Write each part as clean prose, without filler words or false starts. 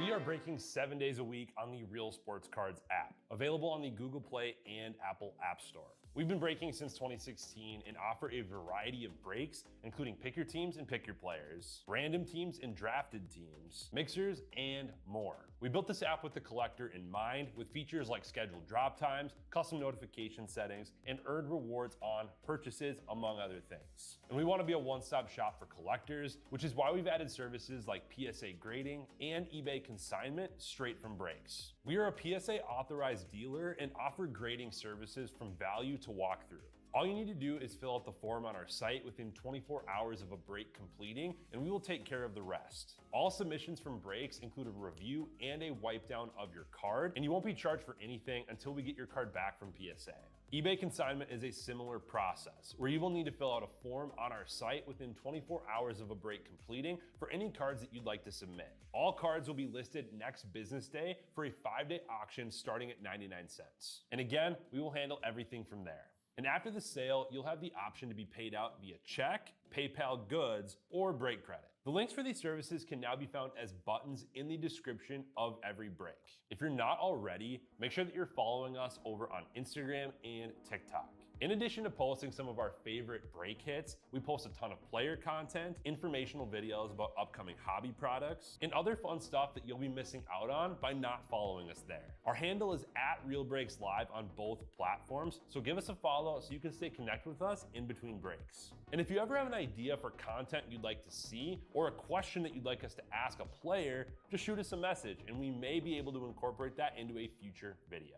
We are breaking 7 days a week on the Real Sports Cards app, available on the Google Play and Apple App Store. We've been breaking since 2016 and offer a variety of breaks, including pick your teams and pick your players, random teams and drafted teams, mixers, and more. We built this app with the collector in mind, with features like scheduled drop times, custom notification settings, and earned rewards on purchases, among other things. And we want to be a one-stop shop for collectors, which is why we've added services like PSA grading and eBay consignment straight from breaks. We are a PSA authorized dealer and offer grading services from value to walkthrough. All you need to do is fill out the form on our site within 24 hours of a break completing, and we will take care of the rest. All submissions from breaks include a review and a wipe down of your card, and you won't be charged for anything until we get your card back from PSA. eBay consignment is a similar process, where you will need to fill out a form on our site within 24 hours of a break completing for any cards that you'd like to submit. All cards will be listed next business day for a 5-day auction starting at 99 cents. And again, we will handle everything from there. And after the sale, you'll have the option to be paid out via check, PayPal goods, or break credit. The links for these services can now be found as buttons in the description of every break. If you're not already, make sure that you're following us over on Instagram and TikTok. In addition to posting some of our favorite break hits, we post a ton of player content, informational videos about upcoming hobby products, and other fun stuff that you'll be missing out on by not following us there. Our handle is @RealBreaksLive on both platforms, so give us a follow so you can stay connected with us in between breaks. And if you ever have an idea for content you'd like to see, or a question that you'd like us to ask a player, just shoot us a message and we may be able to incorporate that into a future video.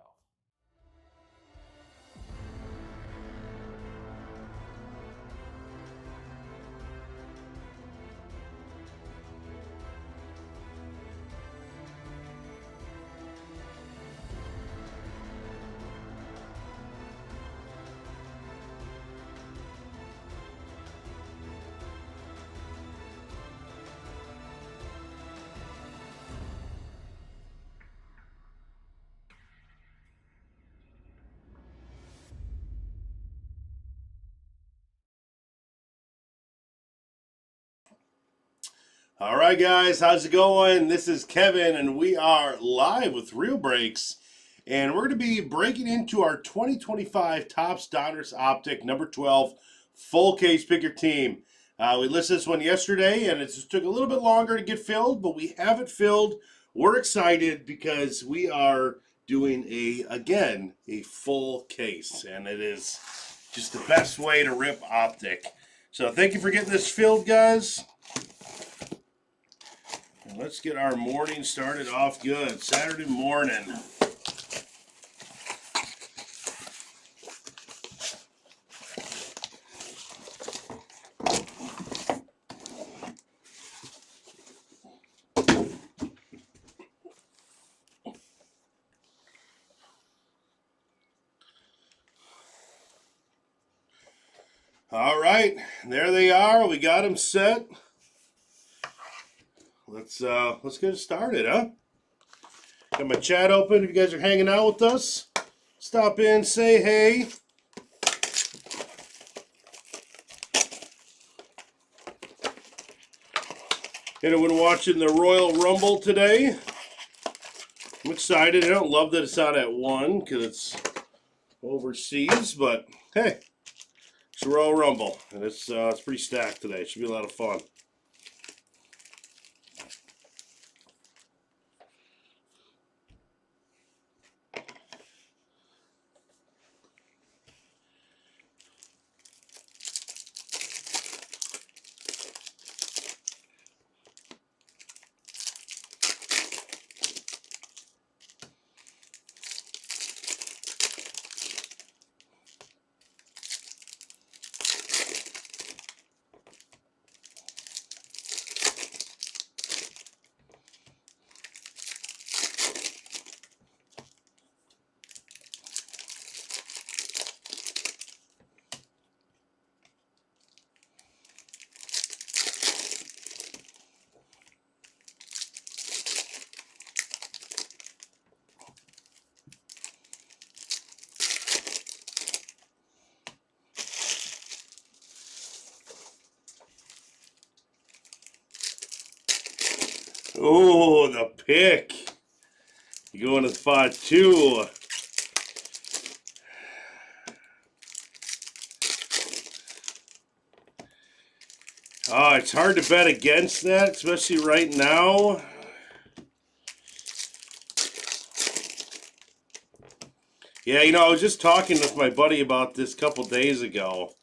All right, guys, how's it going? This is Kevin, and we are live with Real Breaks, and we're going to be breaking into our 2025 Topps Donruss Optic number 12 full case pick your team. We listed this one yesterday, and it just took a little bit longer to get filled, but we have it filled. We're excited because we are doing again a full case, and it is just the best way to rip Optic. So thank you for getting this filled, guys. Let's get our morning started off good. Saturday morning. All right, there they are. We got them set. Let's get it started, huh? Got my chat open. If you guys are hanging out with us, stop in, say hey. Anyone watching the Royal Rumble today? I'm excited. I don't love that it's on at 1 because it's overseas, but hey, it's the Royal Rumble, and it's pretty stacked today. It should be a lot of fun. Oh, the pick. You go into spot 2. Oh, it's hard to bet against that, especially right now. Yeah, you know, I was just talking with my buddy about this a couple days ago.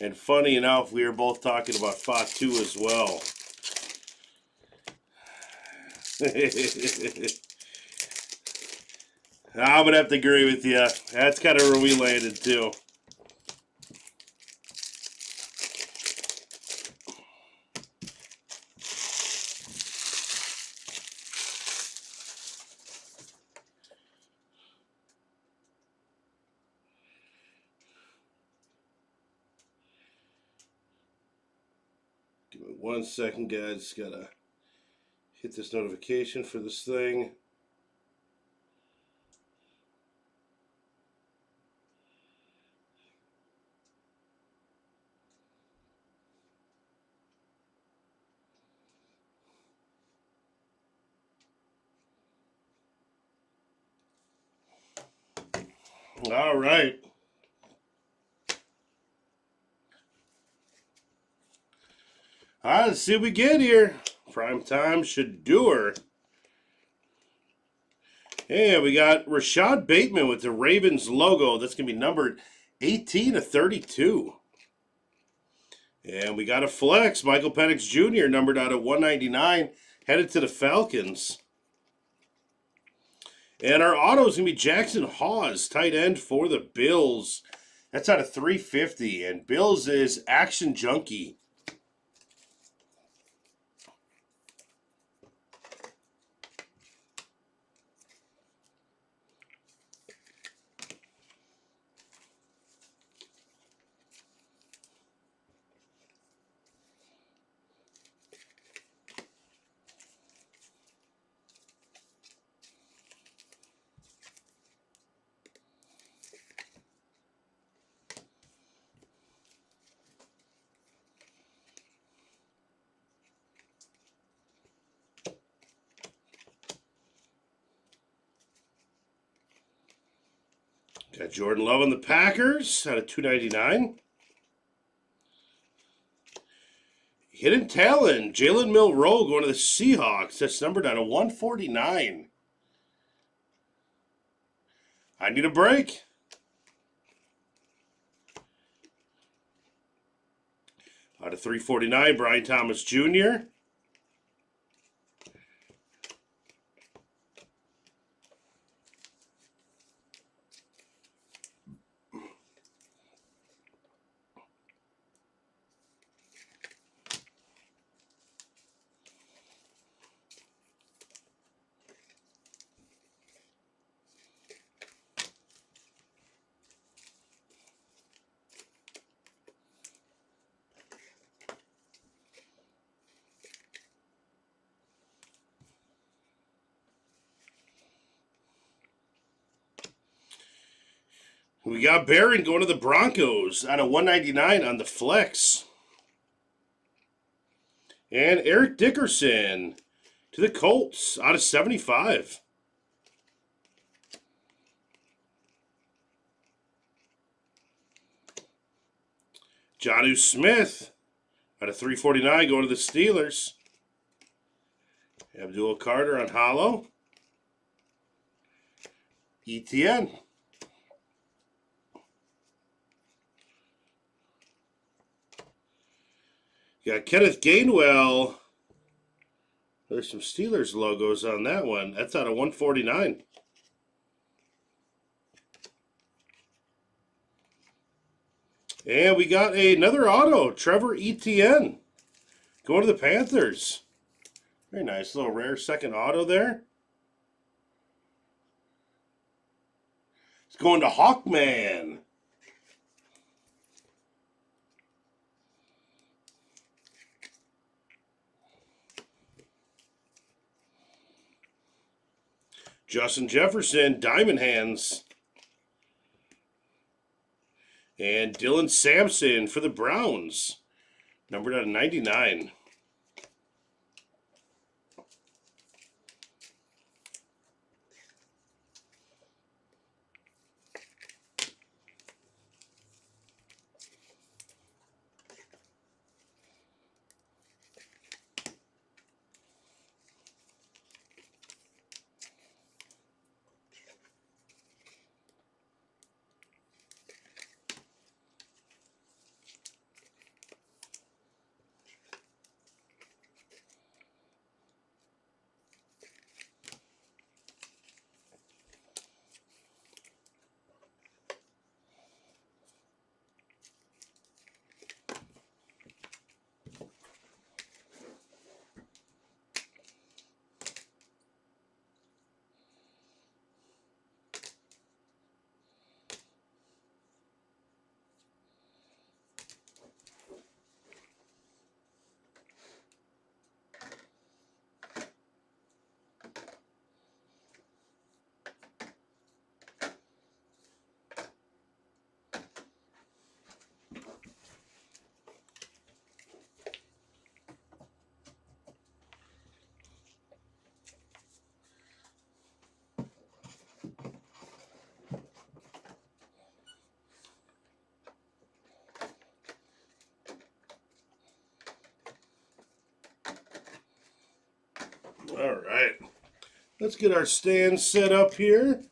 And funny enough, we were both talking about spot 2 as well. I'm going to have to agree with you. That's kind of where we landed, too. Give me 1 second, guys. Got to hit this notification for this thing. All right. All right, let's see what we get here. Primetime Shador. And we got Rashad Bateman with the Ravens logo. That's going to be numbered 18/32. And we got a flex. Michael Penix Jr. numbered out of 199. Headed to the Falcons. And our auto is going to be Jackson Hawes, tight end for the Bills. That's out of 350. And Bills is Action Junkie. Got Jordan Love on the Packers out of 299. Hidden talent, Jalen Milroe going to the Seahawks. That's numbered out of 149. I need a break. Out of 349, Brian Thomas Jr. We got Barron going to the Broncos out of 199 on the flex. And Eric Dickerson to the Colts out of 75. Jonnu Smith out of 349 going to the Steelers. Abdul Carter on hollow. ETN. Got Kenneth Gainwell. There's some Steelers logos on that one. That's out of 149. And we got another auto, Trevor Etienne, going to the Panthers. Very nice, little rare second auto there. It's going to Hawkman. Justin Jefferson, Diamond Hands. And Dylan Sampson for the Browns, numbered out of 99. Let's get our stand set up here.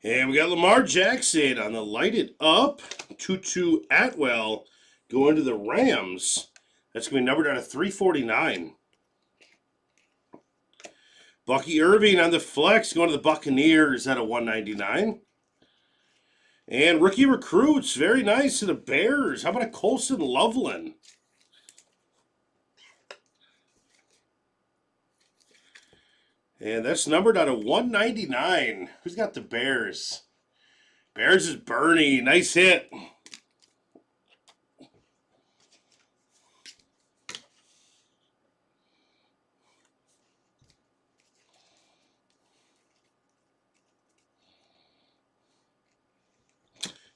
And we got Lamar Jackson on the lighted up. Tutu Atwell going to the Rams. That's going to be numbered out of 349. Bucky Irving on the flex going to the Buccaneers at a 199. And rookie recruits, very nice to the Bears. How about a Colson Loveland? And that's numbered out of 199. Who's got the Bears? Bears is Bernie. Nice hit.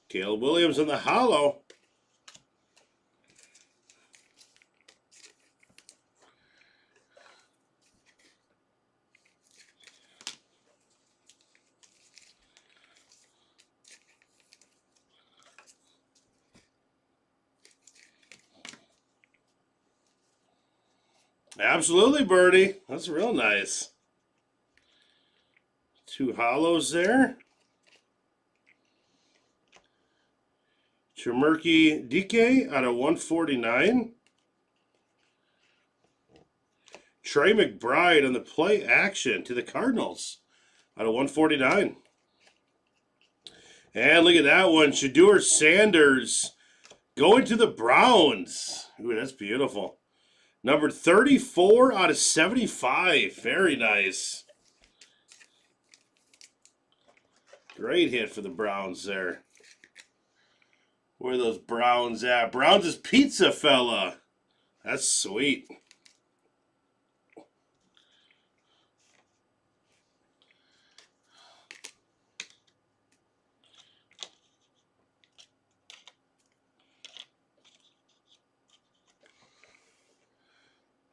Caleb Williams in the hollow. Absolutely, Birdie. That's real nice. Two hollows there. Chermurky DK out of 149. Trey McBride on the play action to the Cardinals out of 149. And look at that one. Shedeur Sanders going to the Browns. Ooh, that's beautiful. Number 34 out of 75. Very nice. Great hit for the Browns there. Where are those Browns at? Browns is Pizza Fella. That's sweet.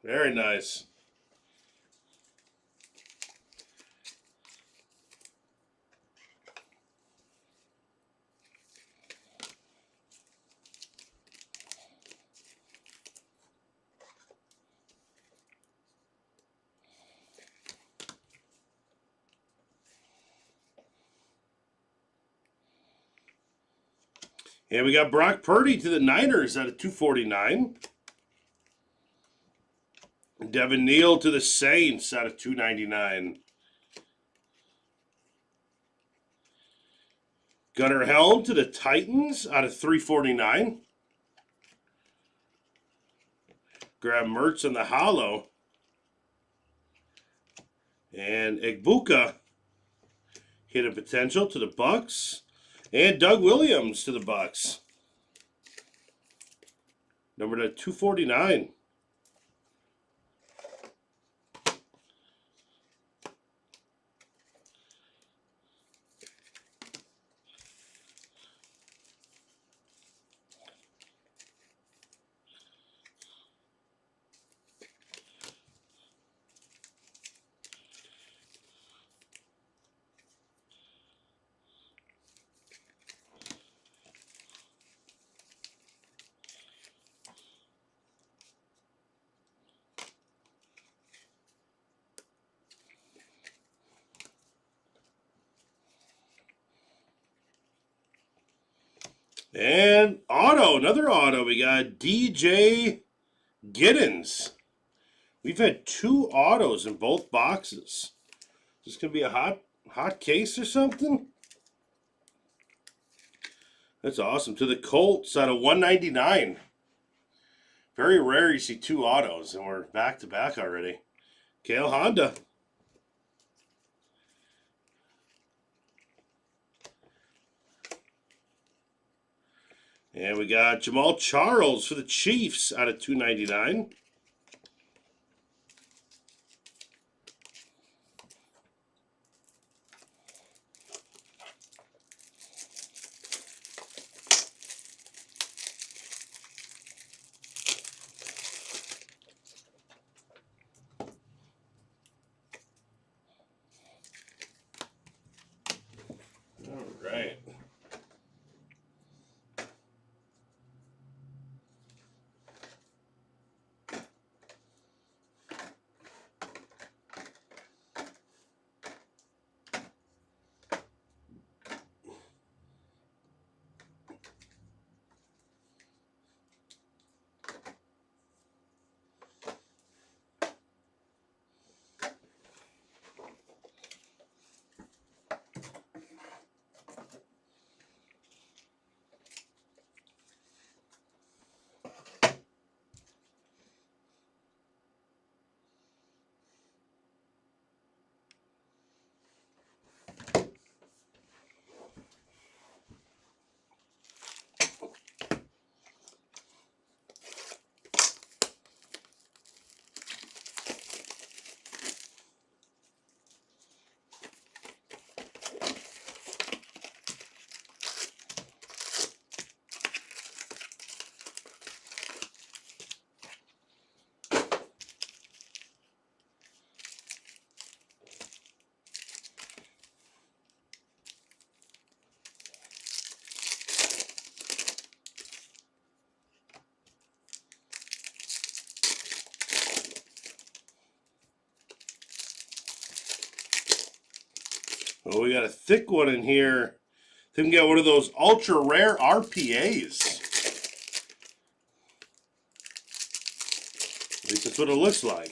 Very nice. And we got Brock Purdy to the Niners out of 249. Devin Neal to the Saints out of 299. Gunnar Helm to the Titans out of 349. Grab Mertz on the hollow. And Egbuka hit a potential to the Bucks. And Doug Williams to the Bucks. Number to 249. And auto, another auto. We got DJ Giddens. We've had 2 autos in both boxes. Is this going to be a hot case or something? That's awesome. To the Colts out of 199. Very rare you see 2 autos, and we're back-to-back already. Kale Honda. And we got Jamal Charles for the Chiefs out of 299. All right. Well, we got a thick one in here. I think we got one of those ultra rare RPAs. At least that's what it looks like.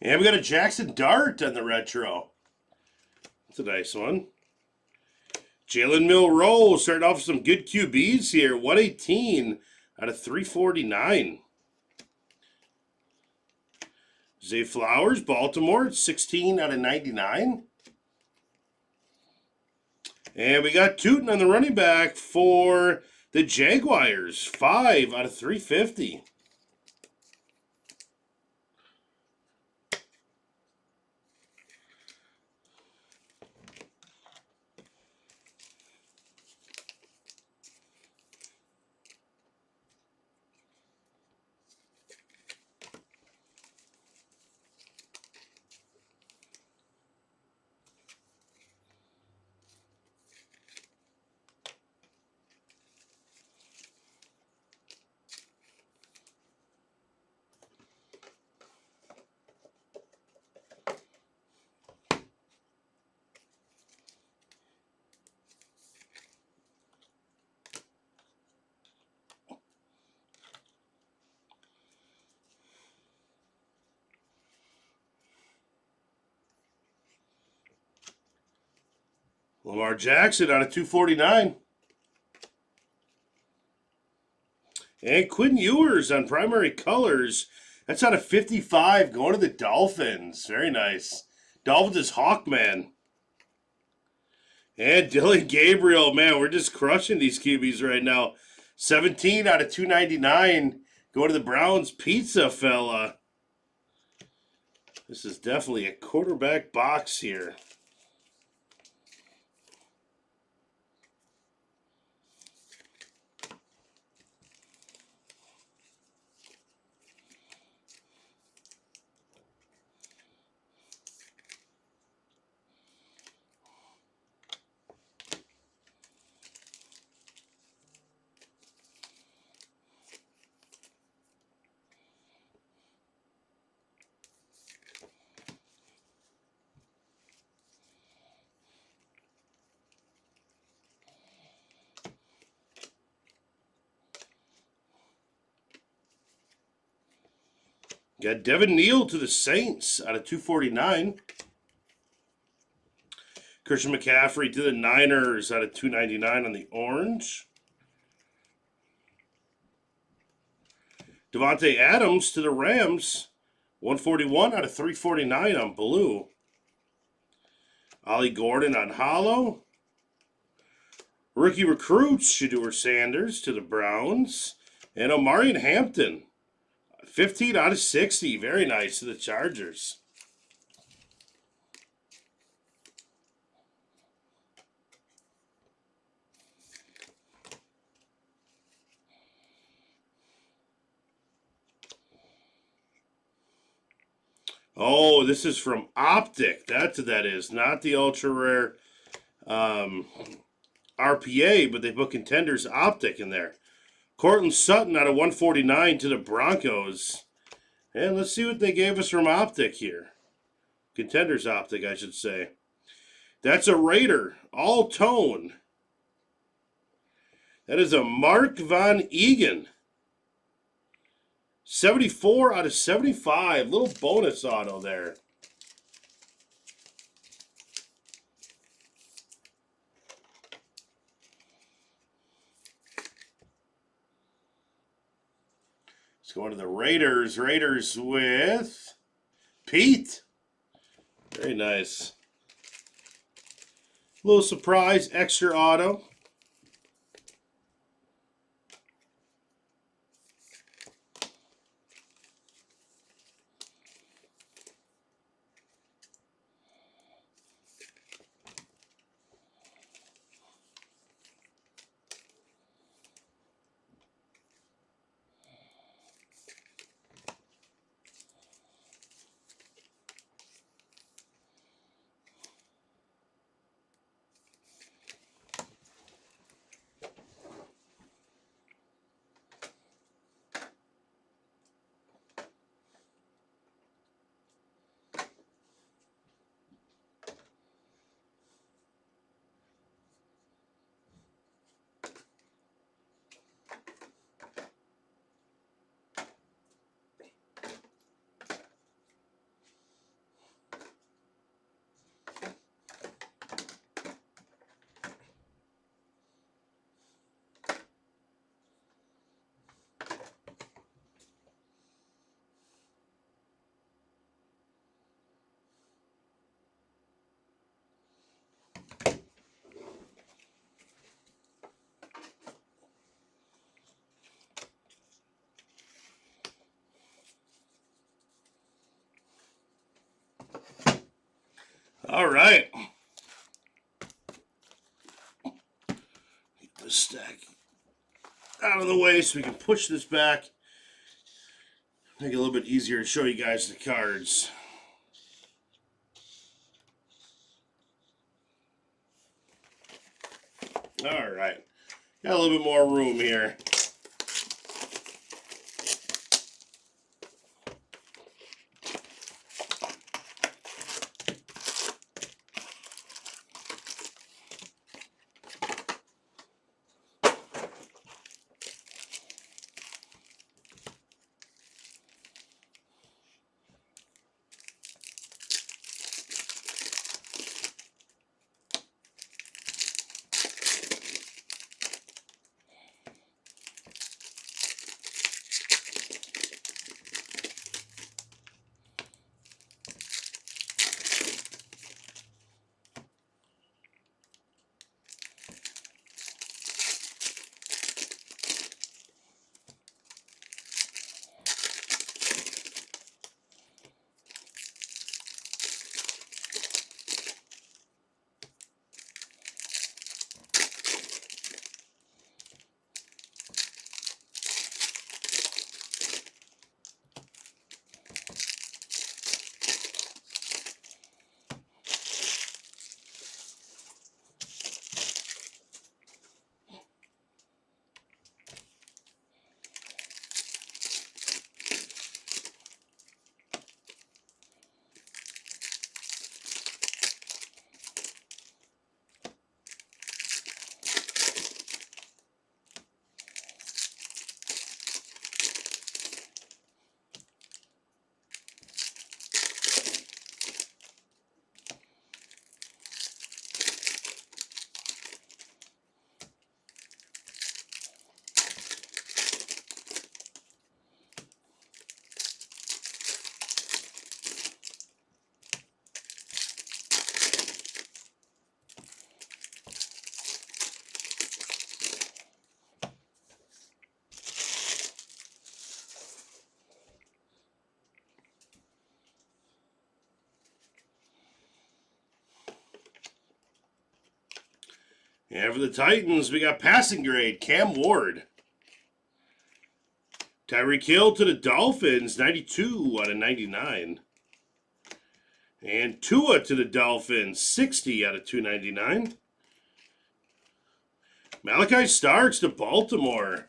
And we got a Jackson Dart on the retro. That's a nice one. Jalen Milroe starting off with some good QBs here. 118 out of 349. Zay Flowers, Baltimore, 16 out of 99. And we got Tootin on the running back for the Jaguars, 5 out of 350. Lamar Jackson out of 249. And Quinn Ewers on primary colors. That's out of 55 going to the Dolphins. Very nice. Dolphins is Hawkman. And Dylan Gabriel, man, we're just crushing these QBs right now. 17 out of 299 going to the Browns Pizza fella. This is definitely a quarterback box here. Got Devin Neal to the Saints out of 249. Christian McCaffrey to the Niners out of 299 on the orange. Devontae Adams to the Rams, 141 out of 349 on blue. Ollie Gordon on hollow. Rookie recruits, Shedeur Sanders to the Browns. And Omarion Hampton, 15 out of 60. Very nice to the Chargers. Oh, this is from Optic. That's what that is. Not the ultra rare RPA, but they put Contenders Optic in there. Cortland Sutton out of 149 to the Broncos. And let's see what they gave us from Optic here. Contenders Optic, I should say. That's a Raider, all tone. That is a Mark Von Egan. 74 out of 75. Little bonus auto there. Let's go to the Raiders. Raiders with Pete. Very nice. Little surprise extra auto. All right. Get this stack out of the way so we can push this back. Make it a little bit easier to show you guys the cards. All right. Got a little bit more room here. And for the Titans, we got passing grade, Cam Ward. Tyreek Hill to the Dolphins, 92 out of 99. And Tua to the Dolphins, 60 out of 299. Malachi Starks to Baltimore.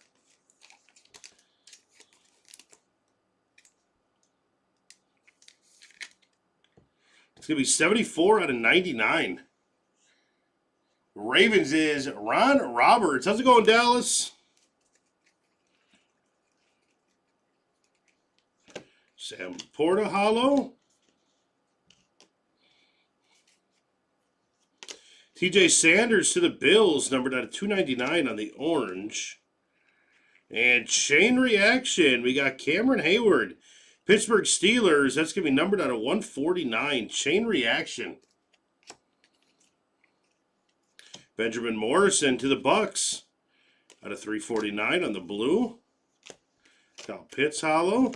It's going to be 74 out of 99. Ravens is Ron Roberts. How's it going, Dallas? Sam Porta Hollow. TJ Sanders to the Bills, numbered out of 299 on the orange. And chain reaction, we got Cameron Hayward. Pittsburgh Steelers, that's going to be numbered out of 149. Chain reaction. Benjamin Morrison to the Bucks out of 349 on the blue. Kyle Pitts hollow.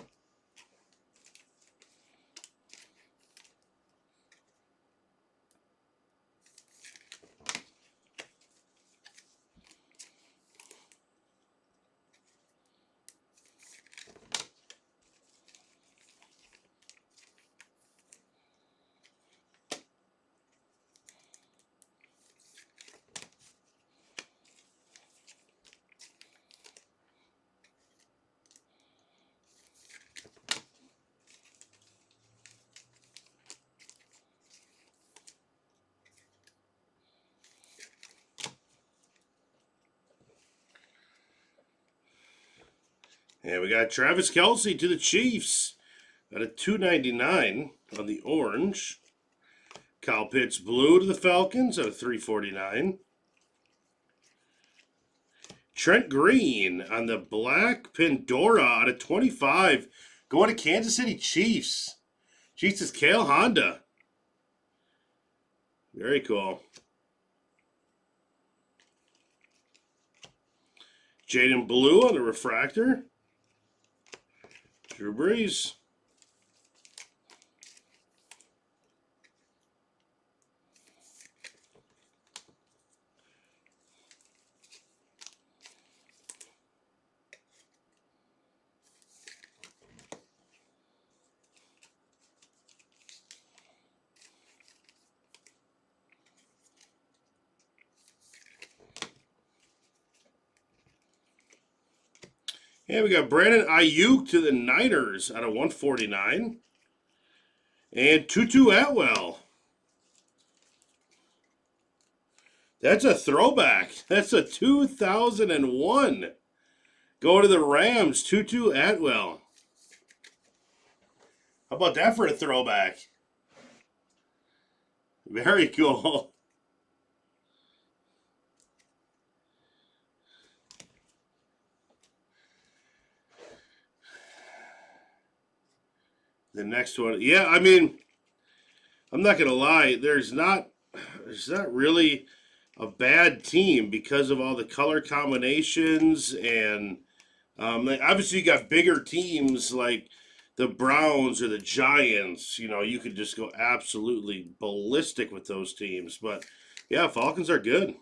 And we got Travis Kelce to the Chiefs at a 299 on the orange. Kyle Pitts blue to the Falcons at a 349. Trent Green on the black Pandora out of 25. Going to Kansas City Chiefs. Chiefs is Kale Honda. Very cool. Jaden Blue on the refractor. Drew Brees. And we got Brandon Ayuk to the Niners out of 149. And Tutu Atwell. That's a throwback. That's a 2001. Go to the Rams, Tutu Atwell. How about that for a throwback? Very cool. The next one. Yeah, I mean, I'm not going to lie. There's not really a bad team because of all the color combinations and obviously you got bigger teams like the Browns or the Giants. You know, you could just go absolutely ballistic with those teams. But yeah, Falcons are good.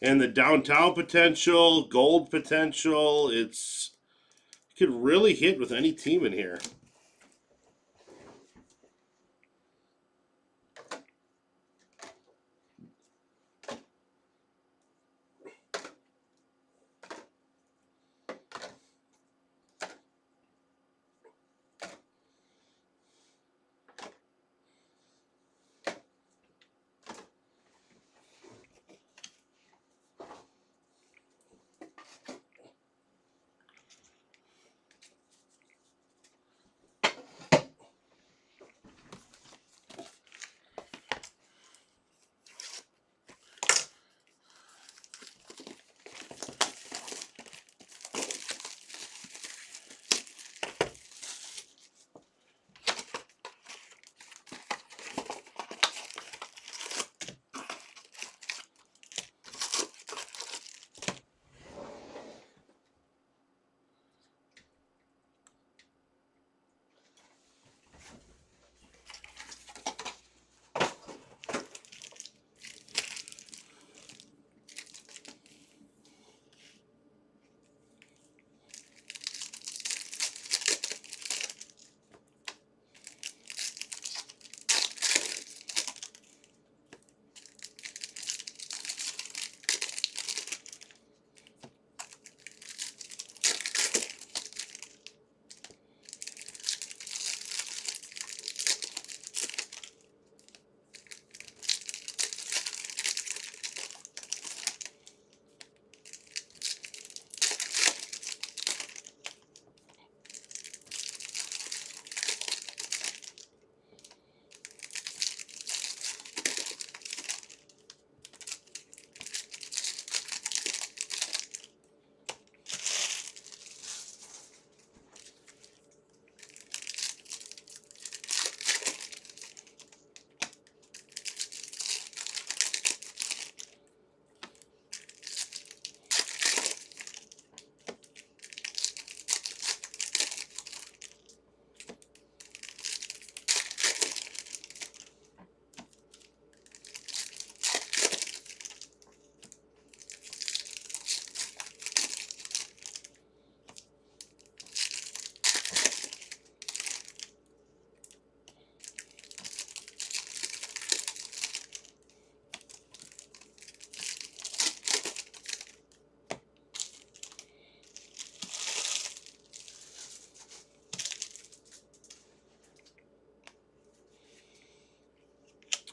And the downtown potential, gold potential, you could really hit with any team in here.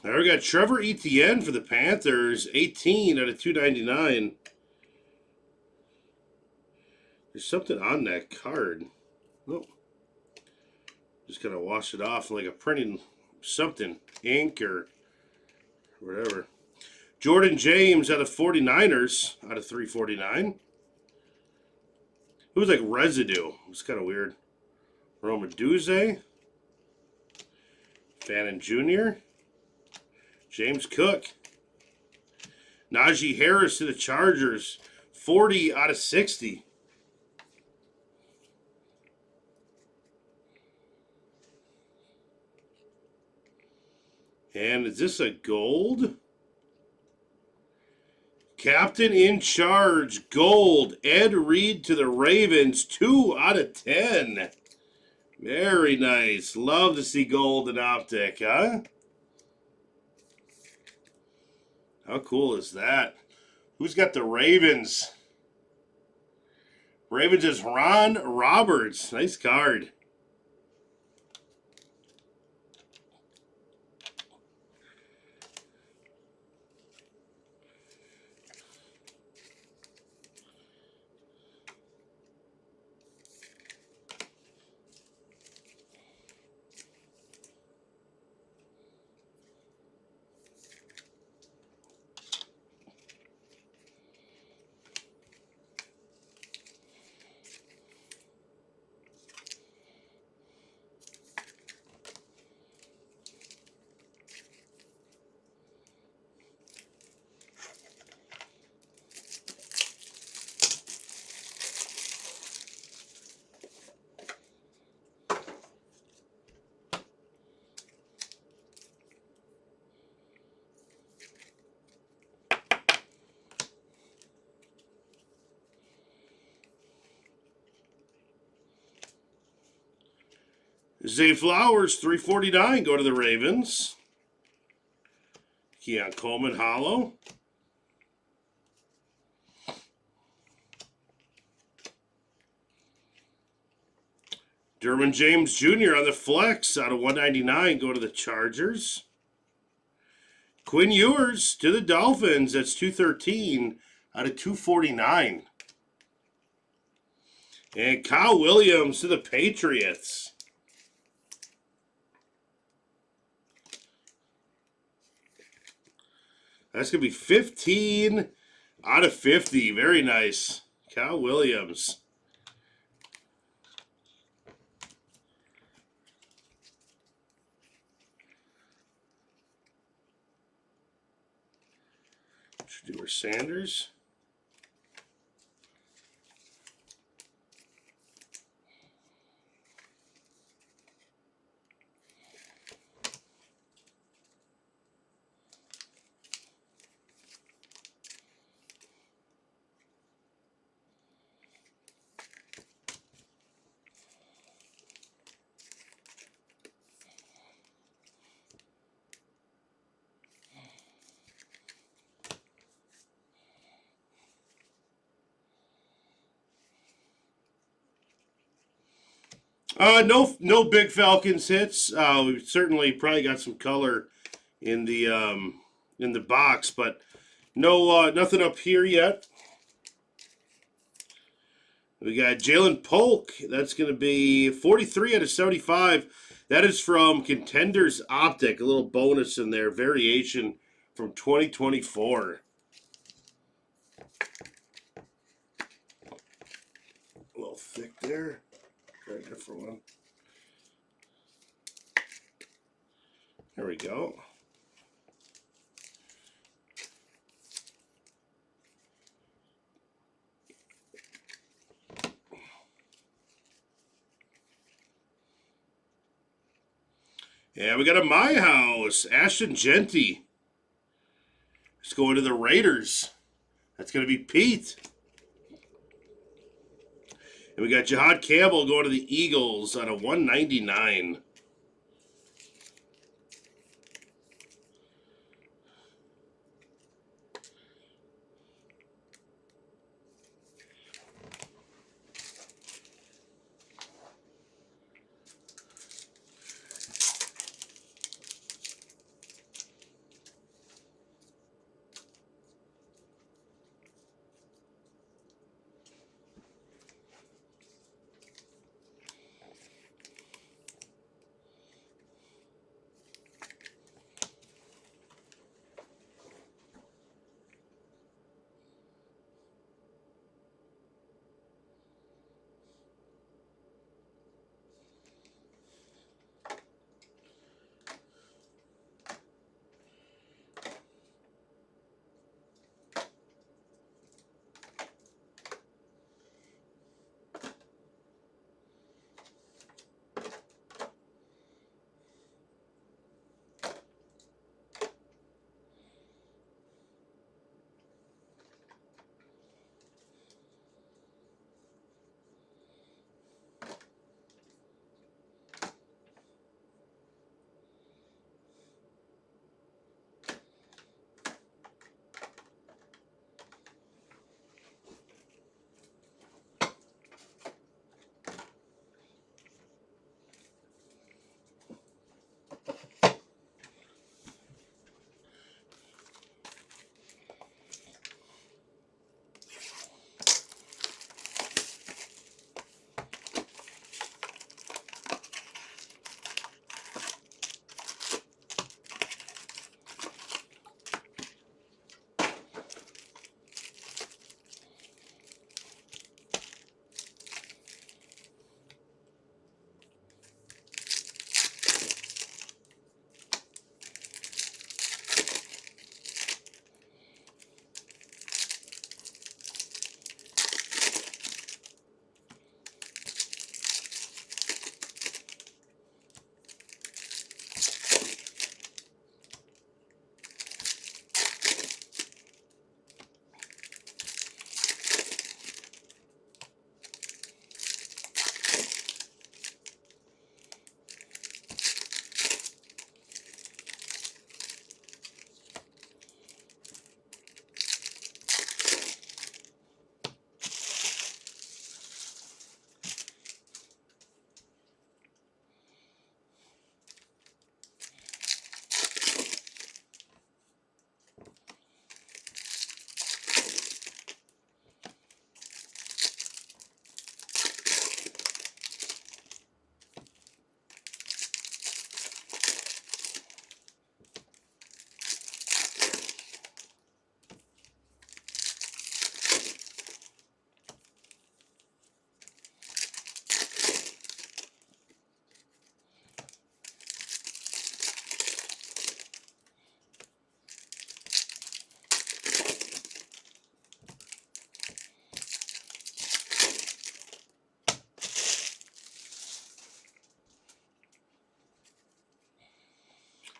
Now we got Trevor Etienne for the Panthers, 18 out of 299. There's something on that card. Oh, just gotta wash it off like a printing something, ink or whatever. Jordan James out of 49ers out of 349. It was like residue. It's kind of weird. Roma Duze. Fannin Jr. James Cook. Najee Harris to the Chargers. 40 out of 60. And is this a gold? Captain in charge, gold. Ed Reed to the Ravens, 2 out of 10. Very nice. Love to see gold in Optic, huh? How cool is that? Who's got the Ravens? Ravens is Ron Roberts. Nice card. Zay Flowers, 349, go to the Ravens. Keon Coleman, hollow. Derwin James Jr. on the flex out of 199, go to the Chargers. Quinn Ewers to the Dolphins, that's 213 out of 249. And Kyle Williams to the Patriots. That's going to be 15 out of 50. Very nice. Kyle Williams. Shedeur Sanders. No big Falcons hits. We've certainly probably got some color in the box, but no nothing up here yet. We got Jalen Polk. That's going to be 43 out of 75. That is from Contenders Optic. A little bonus in there, variation from 2024. A little thick there. Try a different one. There we go. Yeah, we got a My House. Ashton Genty. Let's go into the Raiders. That's going to be Pete. And we got Jihad Campbell going to the Eagles on a 199.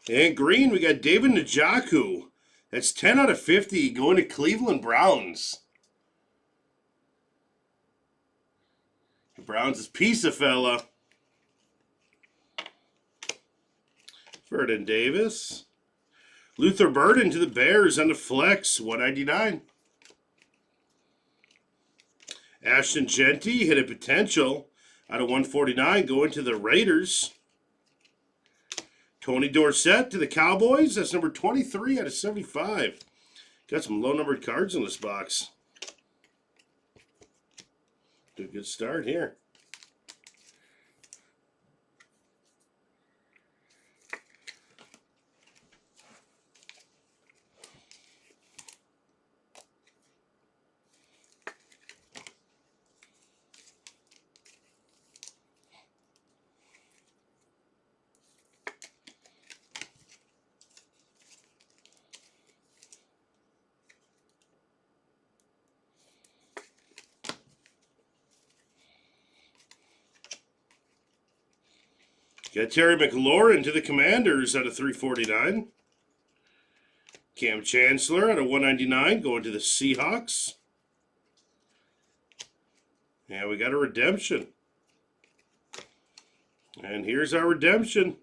And green, we got David Njoku. That's 10 out of 50 going to Cleveland Browns. The Browns is piece of fella. Vernon Davis. Luther Burden to the Bears on the flex, 199. Ashton Genty hit a potential out of 149 going to the Raiders. Tony Dorsett to the Cowboys. That's number 23 out of 75. Got some low-numbered cards in this box. Do a good start here. Got Terry McLaurin to the Commanders out of 349. Cam Chancellor out of 199 going to the Seahawks. And we got a redemption. And here's our redemption.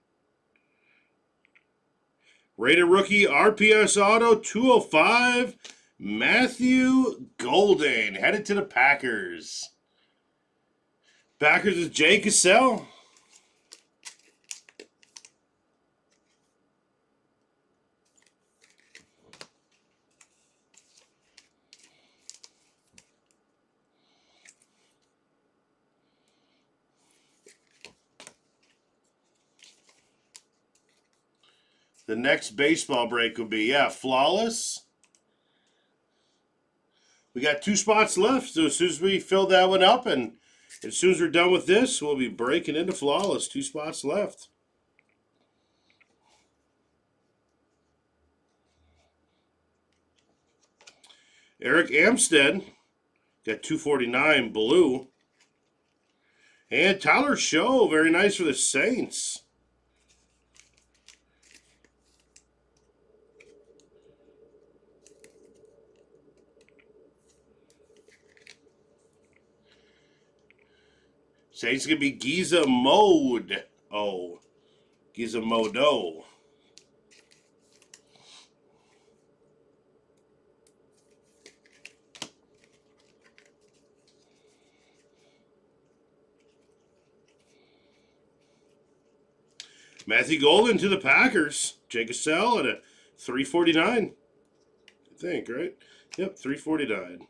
Rated rookie RPS Auto 205, Matthew Golden, headed to the Packers. Packers is Jay Cassell. The next baseball break will be, Flawless. We got 2 spots left, so as soon as we fill that one up and as soon as we're done with this, we'll be breaking into Flawless. 2 spots left. Eric Amstead got 249 blue. And Tyler Show, very nice for the Saints. Saints going to be Giza Mode. Oh, Giza Modo. Matthew Golden to the Packers. Jay Cassell at a 349. I think, right? Yep, 349.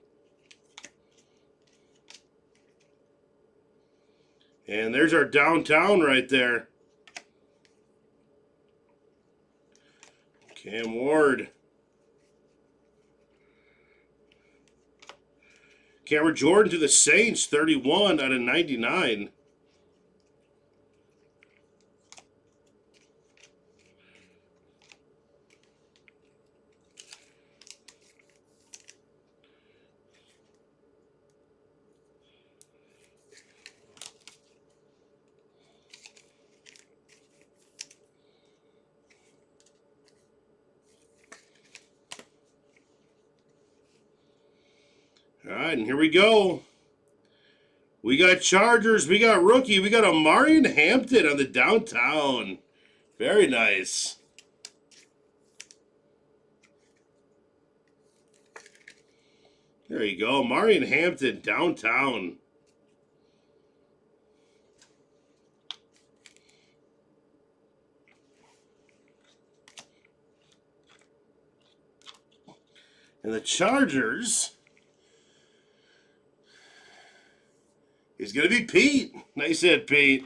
And there's our downtown right there. Cam Ward. Cameron Jordan to the Saints, 31 out of 99. All right, and here we go. We got Chargers, we got rookie, we got Amarian Hampton on the downtown. Very nice. There you go, Amarian Hampton, downtown. And the Chargers is going to be Pete. Nice hit, Pete.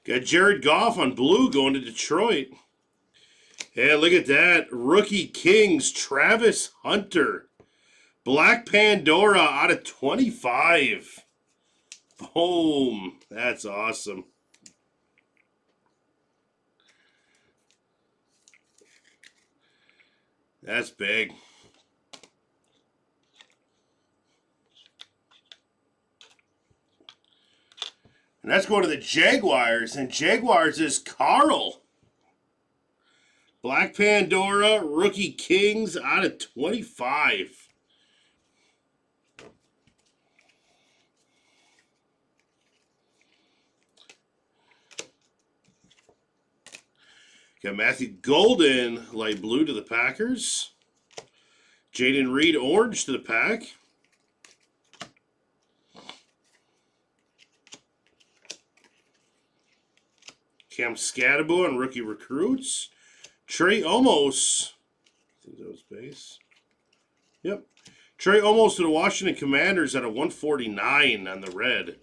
Got Jared Goff on blue going to Detroit. And look at that. Rookie Kings, Travis Hunter. Black Pandora out of 25. Boom. That's awesome. That's big. And that's going to the Jaguars. And Jaguars is Carl. Black Pandora, Rookie Kings out of 25. Got Matthew Golden, light blue to the Packers. Jaden Reed, orange to the Pack. Cam Scatabo on rookie recruits. Trey Omos. I think that was base. Yep. Trey Omos to the Washington Commanders at a 149 on the red.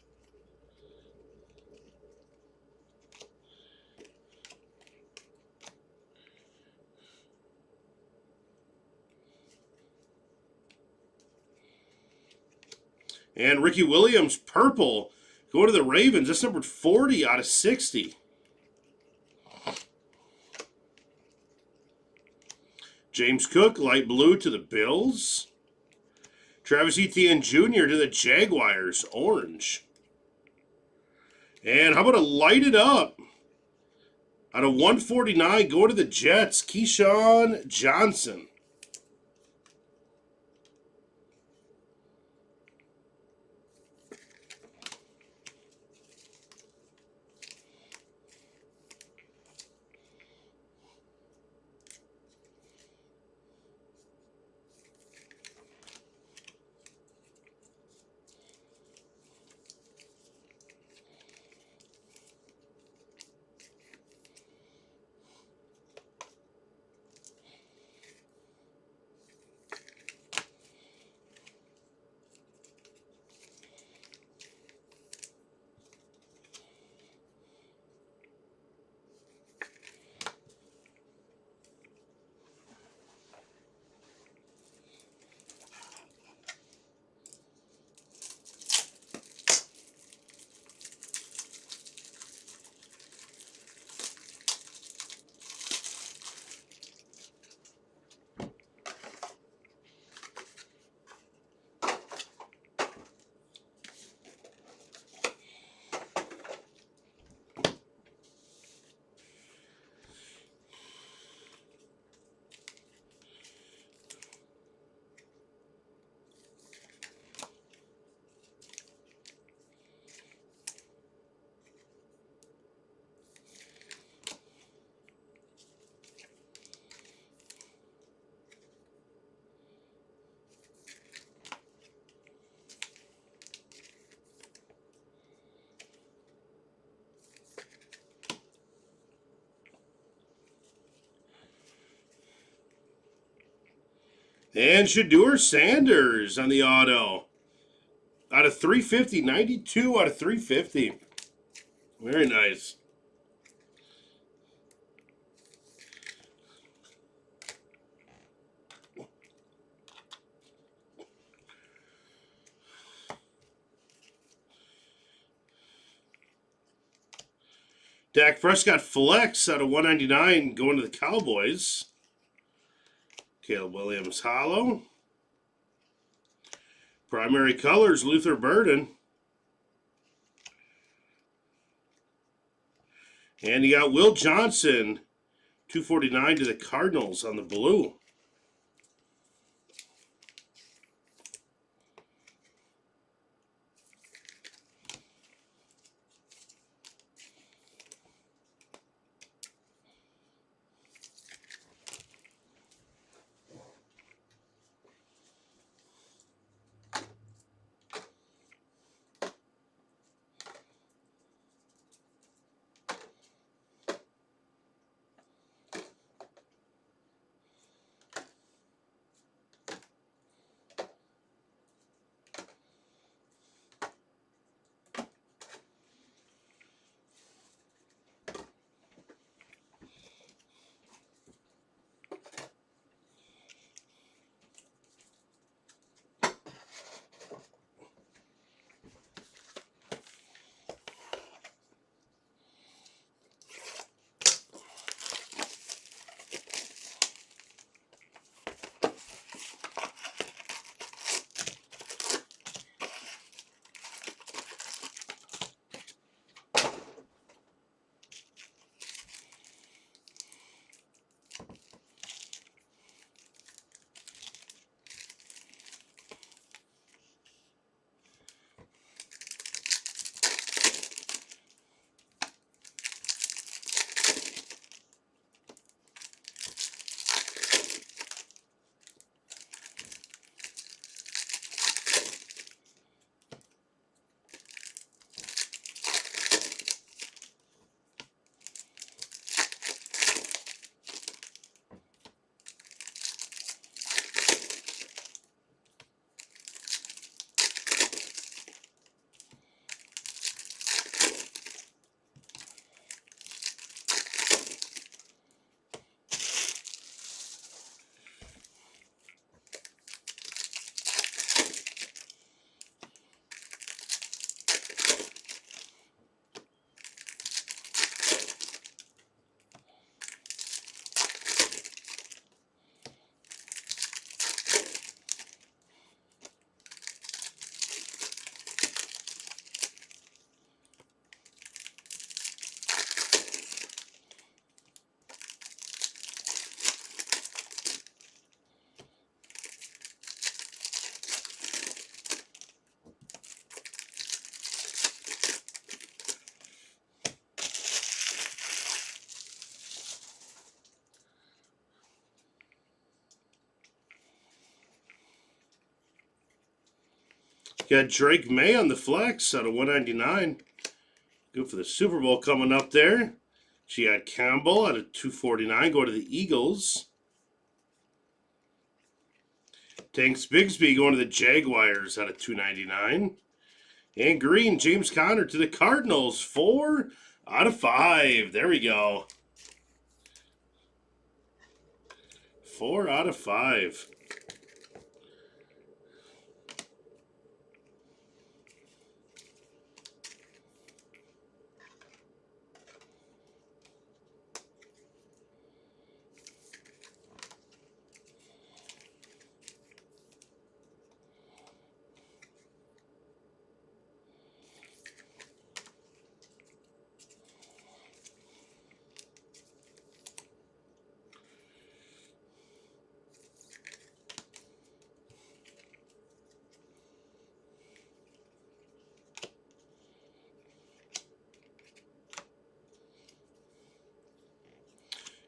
And Ricky Williams, purple, go to the Ravens. That's numbered 40 out of 60. James Cook, light blue to the Bills. Travis Etienne Jr. to the Jaguars, orange. And how about a light it up? Out of 149, go to the Jets, Keyshawn Johnson. And Shedeur Sanders on the auto. Out of 350, 92 out of 350. Very nice. Dak Prescott flex out of 199 going to the Cowboys. Caleb Williams hollow. Primary colors, Luther Burden. And you got Will Johnson, 249 to the Cardinals on the blue. Got Drake May on the flex out of 199. Good for the Super Bowl coming up there. She got Campbell out of 249. Going to the Eagles. Tanks Bigsby going to the Jaguars out of 299. And green, James Conner to the Cardinals. 4 out of 5. There we go. 4 out of 5.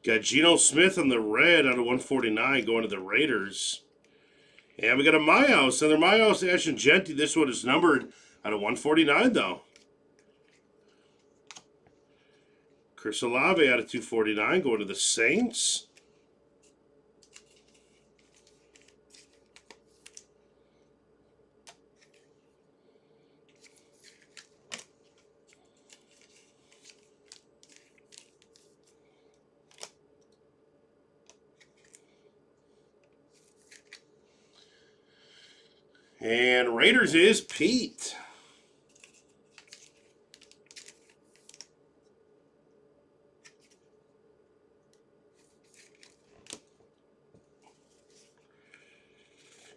Got Geno Smith on the red out of 149 going to the Raiders. And we got a Myhouse. Another Myhouse, Ashton Genty. This one is numbered out of 149, though. Chris Olave out of 249 going to the Saints. And Raiders is Pete.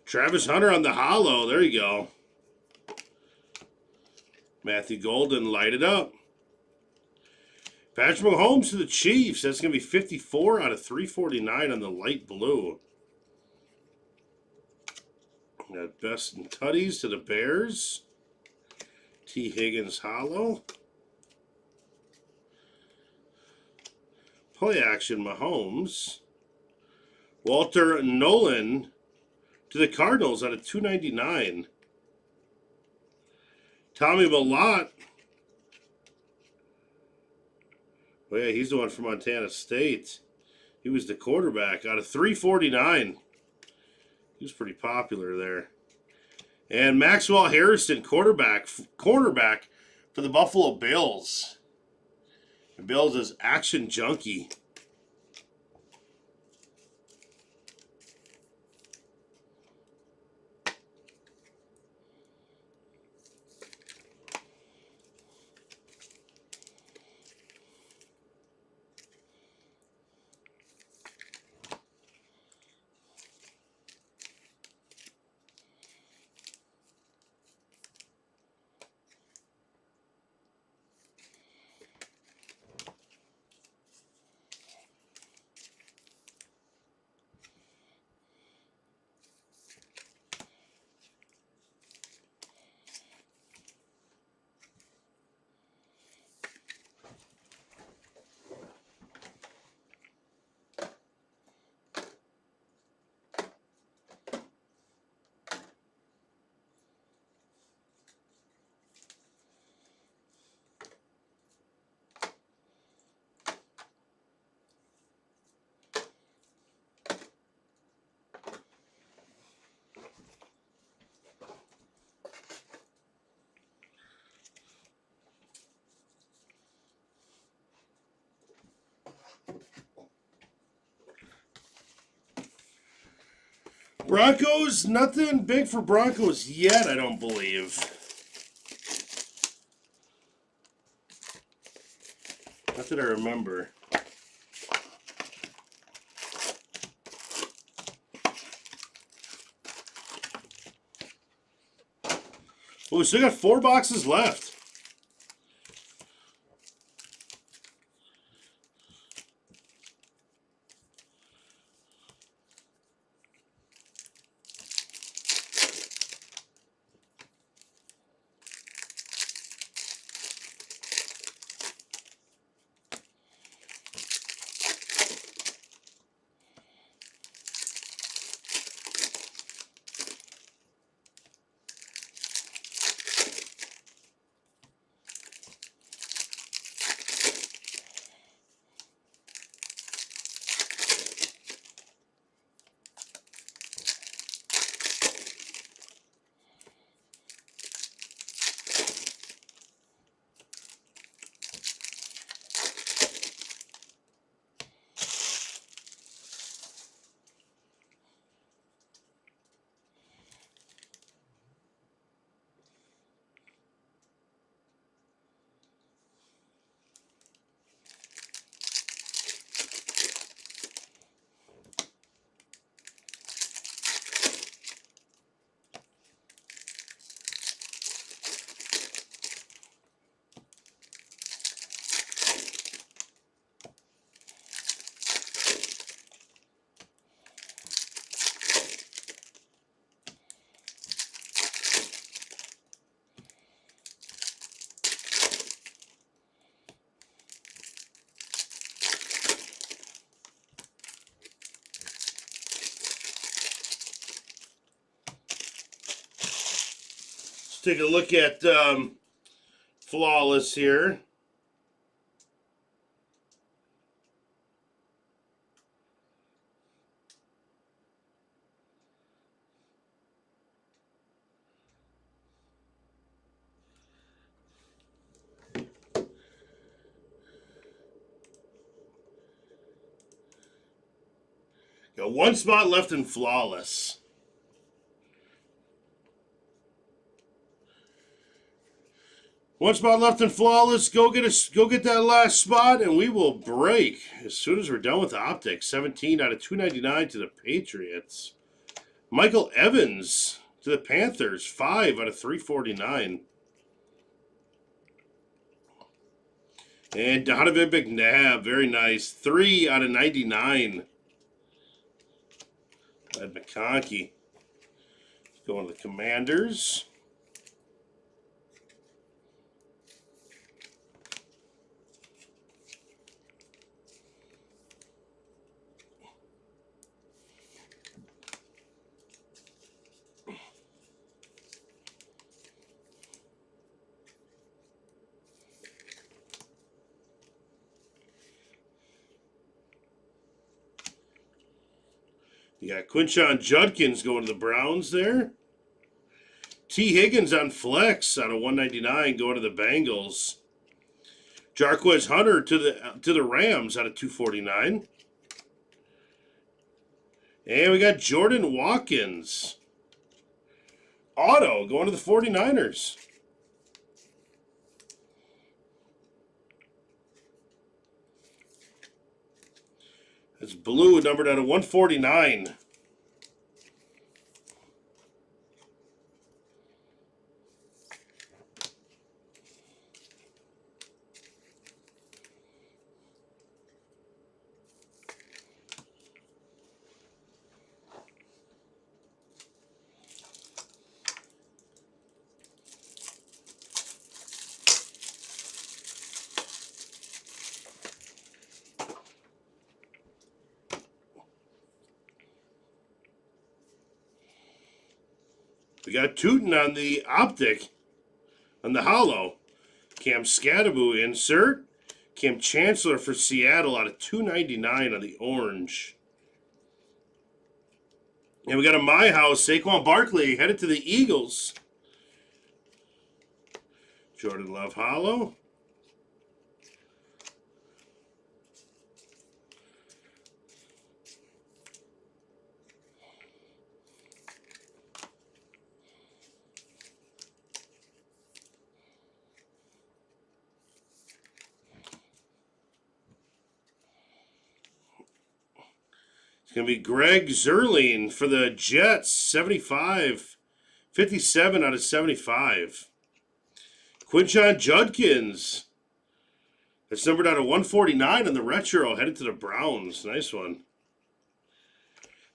Travis Hunter on the hollow. There you go. Matthew Golden, light it up. Patrick Mahomes to the Chiefs. That's going to be 54 out of 349 on the light blue. Got Best and Tutties to the Bears. T. Higgins hollow. Play action Mahomes. Walter Nolan to the Cardinals out of 299. Tommy Millott. Oh yeah, he's the one from Montana State. He was the quarterback out of 349. He was pretty popular there. And Maxwell Harrison, cornerback for the Buffalo Bills. The Bills is Action Junkie. Broncos, nothing big for Broncos yet, I don't believe. Not that I remember. Well, we still got 4 boxes left. Let's take a look at Flawless here. Got one spot left in Flawless. One spot left in Flawless. Go get that last spot, and we will break as soon as we're done with the Optic. 17 out of 299 to the Patriots. Michael Evans to the Panthers. 5 out of 349. And Donovan McNabb, very nice. 3 out of 99. Ed McConkey. Going to the Commanders. You got Quinshon Judkins going to the Browns there. T. Higgins on flex out of 199 going to the Bengals. Jarquez Hunter to the Rams out of 249. And we got Jordan Watkins. Auto going to the 49ers. That's blue, numbered out of 149. We got Tootin on the Optic, on the Hollow. Cam Scadaboo insert. Cam Chancellor for Seattle out of 299 on the Orange. And we got a My House, Saquon Barkley headed to the Eagles. Jordan Love Hollow. It's going to be Greg Zerline for the Jets, 57 out of 75. Quinshon Judkins. That's numbered out of 149 on the retro, headed to the Browns. Nice one.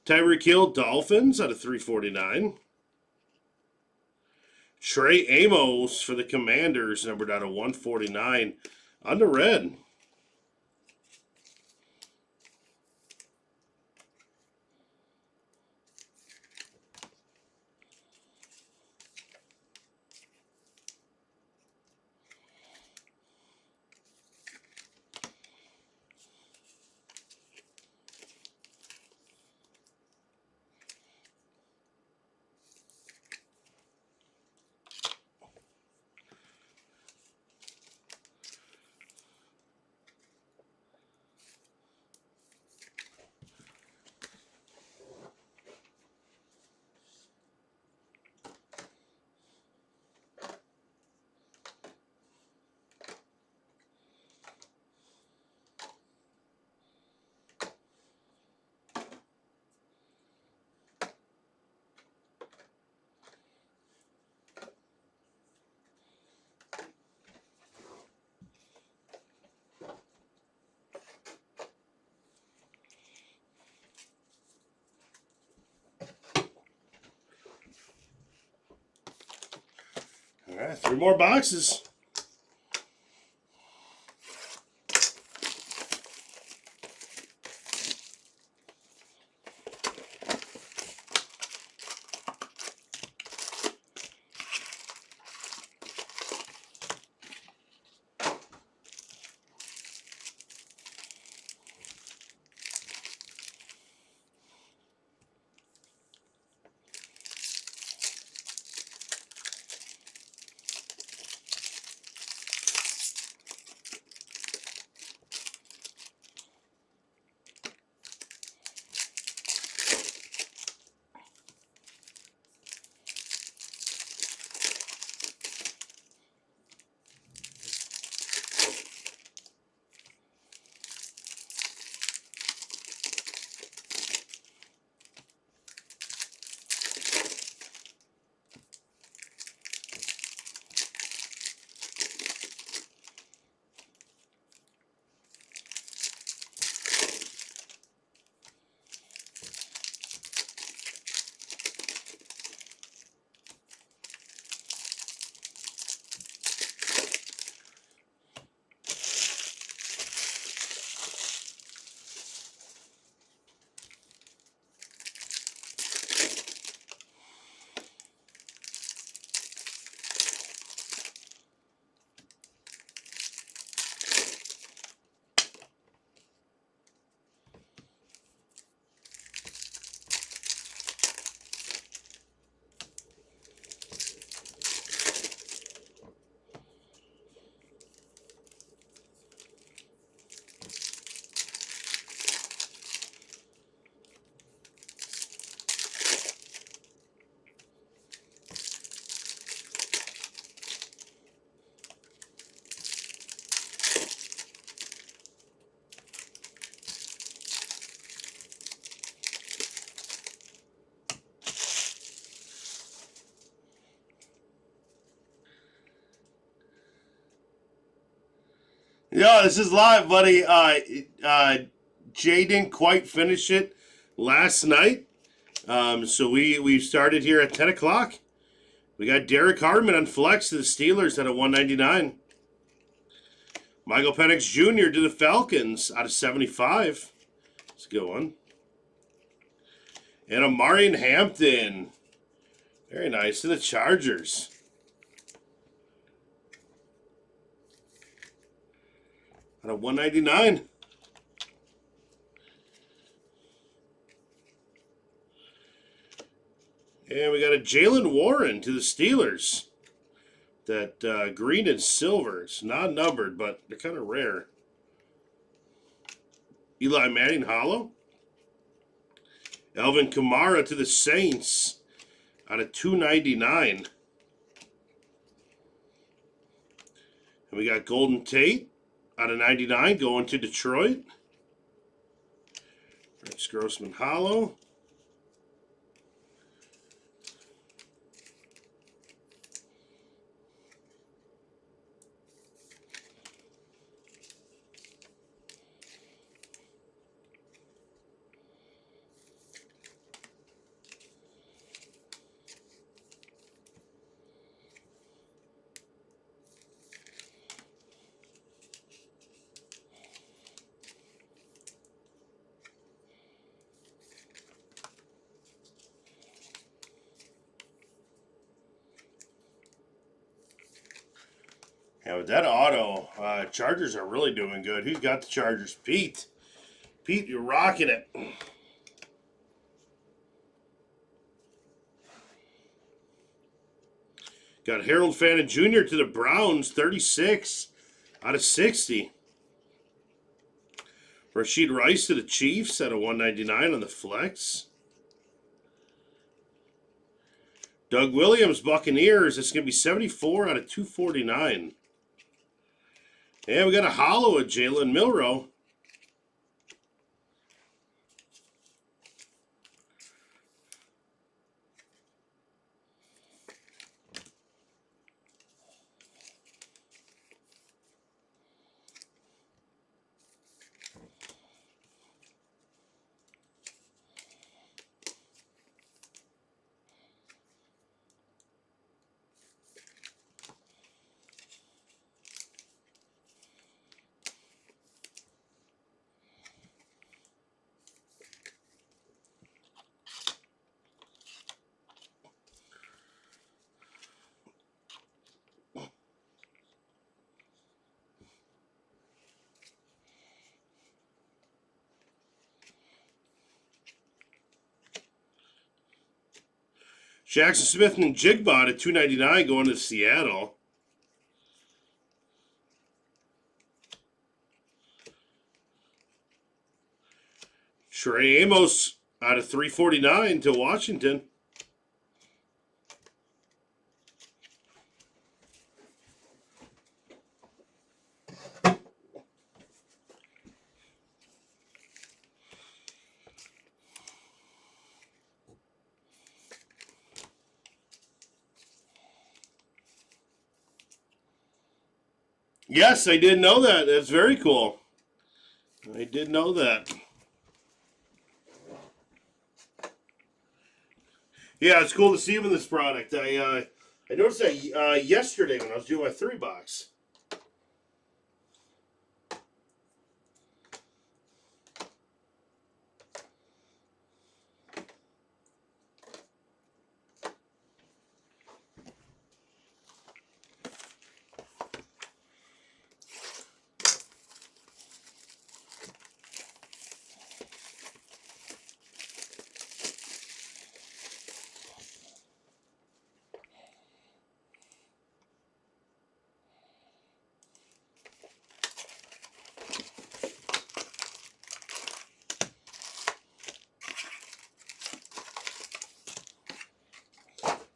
Tyreek Hill, Dolphins out of 349. Trey Amos for the Commanders, numbered out of 149 on the red. All right, 3 more boxes. No, this is live, buddy. Jay didn't quite finish it last night. So we started here at 10 o'clock. We got Derek Hartman on flex to the Steelers at a 199. Michael Penix Jr. to the Falcons out of 75. That's a good one. And a Marion Hampton. Very nice to the Chargers. Out of 199. And we got a Jalen Warren to the Steelers. That green and silver. It's not numbered, but they're kind of rare. Eli Manning hollow. Alvin Kamara to the Saints out of 299. And we got Golden Tate out of 99 going to Detroit. Rex Grossman hollow. Yeah, with that auto, Chargers are really doing good. Who's got the Chargers? Pete. Pete, you're rocking it. Got Harold Fannin Jr. to the Browns, 36 out of 60. Rashid Rice to the Chiefs at a 199 on the flex. Doug Williams, Buccaneers. It's going to be 74 out of 249. And we got a hollow at Jalen Milroe. Jackson Smith and Jigba at 299 going to Seattle. Trey Amos out of 349 to Washington. Yes, I did know that. That's very cool. I did know that. Yeah, it's cool to see him in this product. I noticed that yesterday when I was doing my 3-box.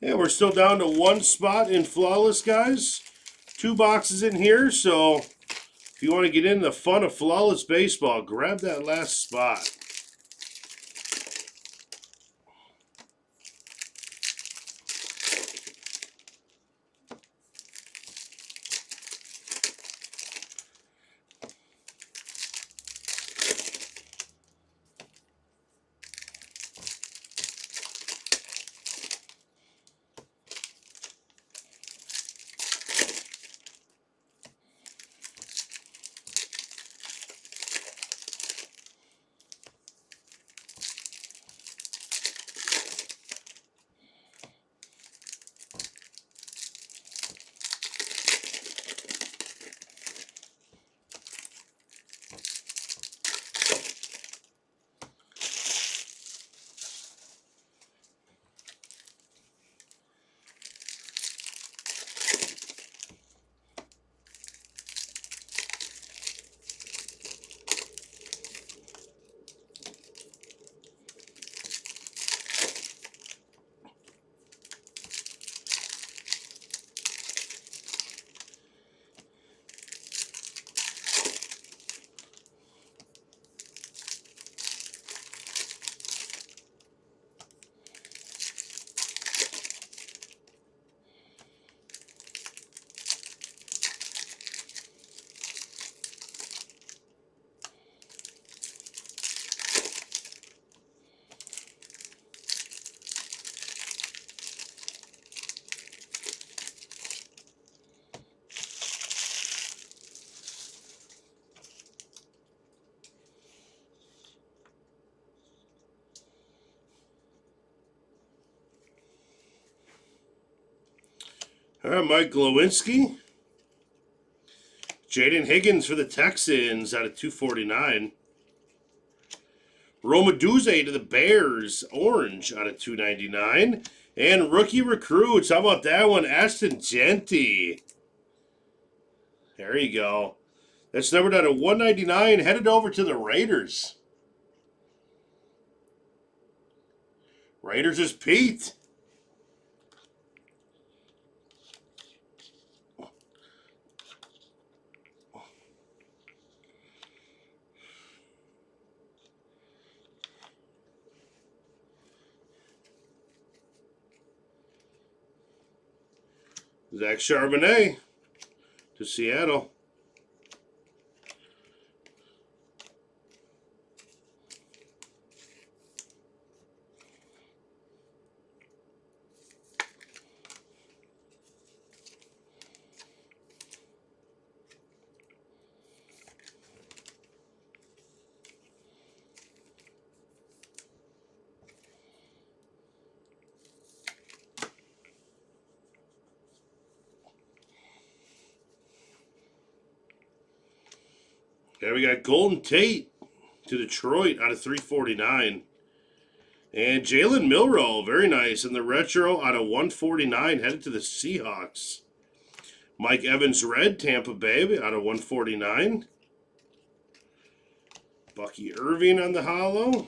Yeah, we're still down to one spot in Flawless, guys. 2 boxes in here, so if you want to get in the fun of Flawless Baseball, grab that last spot. All right, Mike Glowinski. Jaden Higgins for the Texans out of 249. Romaduze to the Bears, orange out of 299. And rookie recruits, how about that one? Ashton Genty. There you go. That's numbered out of 199, headed over to the Raiders. Raiders is Pete. Zach Charbonnet to Seattle. Okay, we got Golden Tate to Detroit out of 349. And Jalen Milroe, very nice. In the retro out of 149, headed to the Seahawks. Mike Evans red, Tampa Bay out of 149. Bucky Irving on the holo.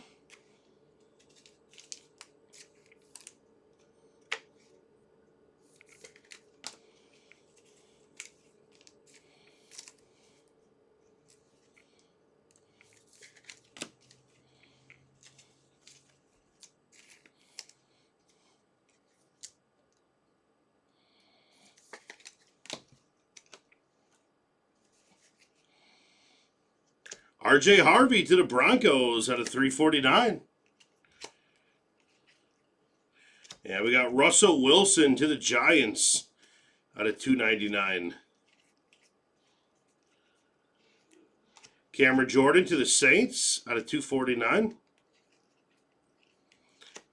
RJ Harvey to the Broncos out of 349. Yeah, we got Russell Wilson to the Giants out of 299. Cameron Jordan to the Saints out of 249.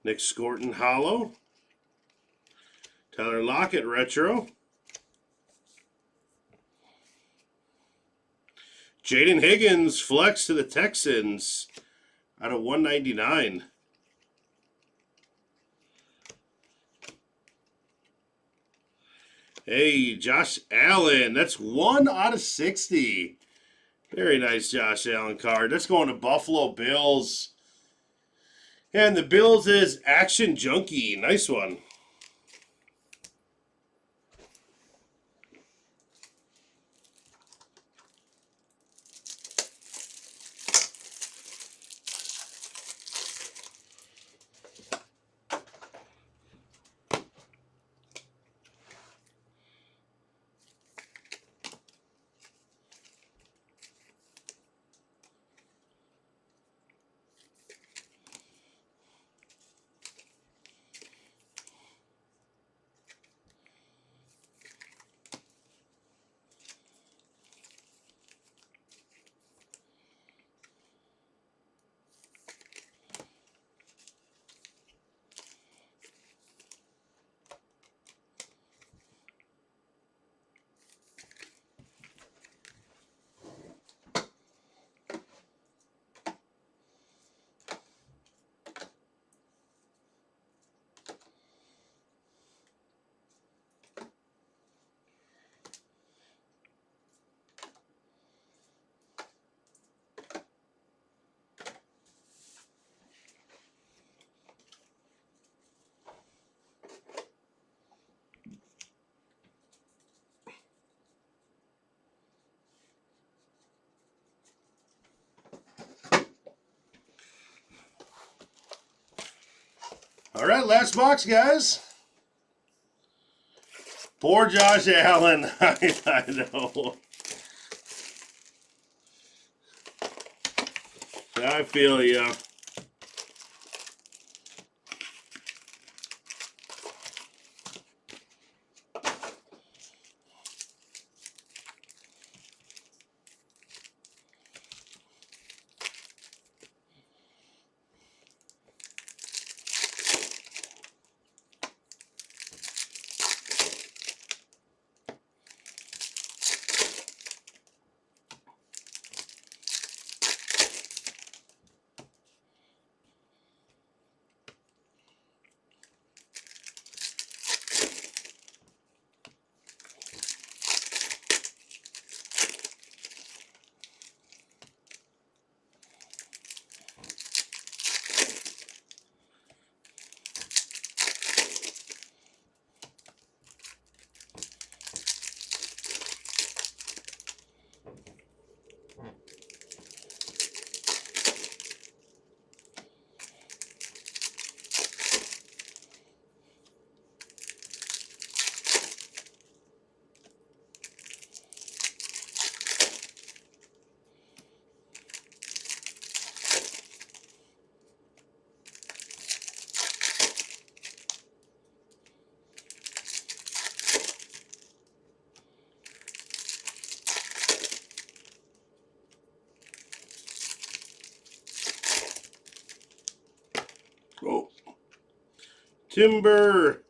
Nick Scorton holo. Tyler Lockett retro. Jaden Higgins flex to the Texans out of 199. Hey, Josh Allen. That's 1 out of 60. Very nice Josh Allen card. That's going to Buffalo Bills. And the Bills is Action Junkie. Nice one. All right, last box, guys. Poor Josh Allen. I know. I feel you. Timber.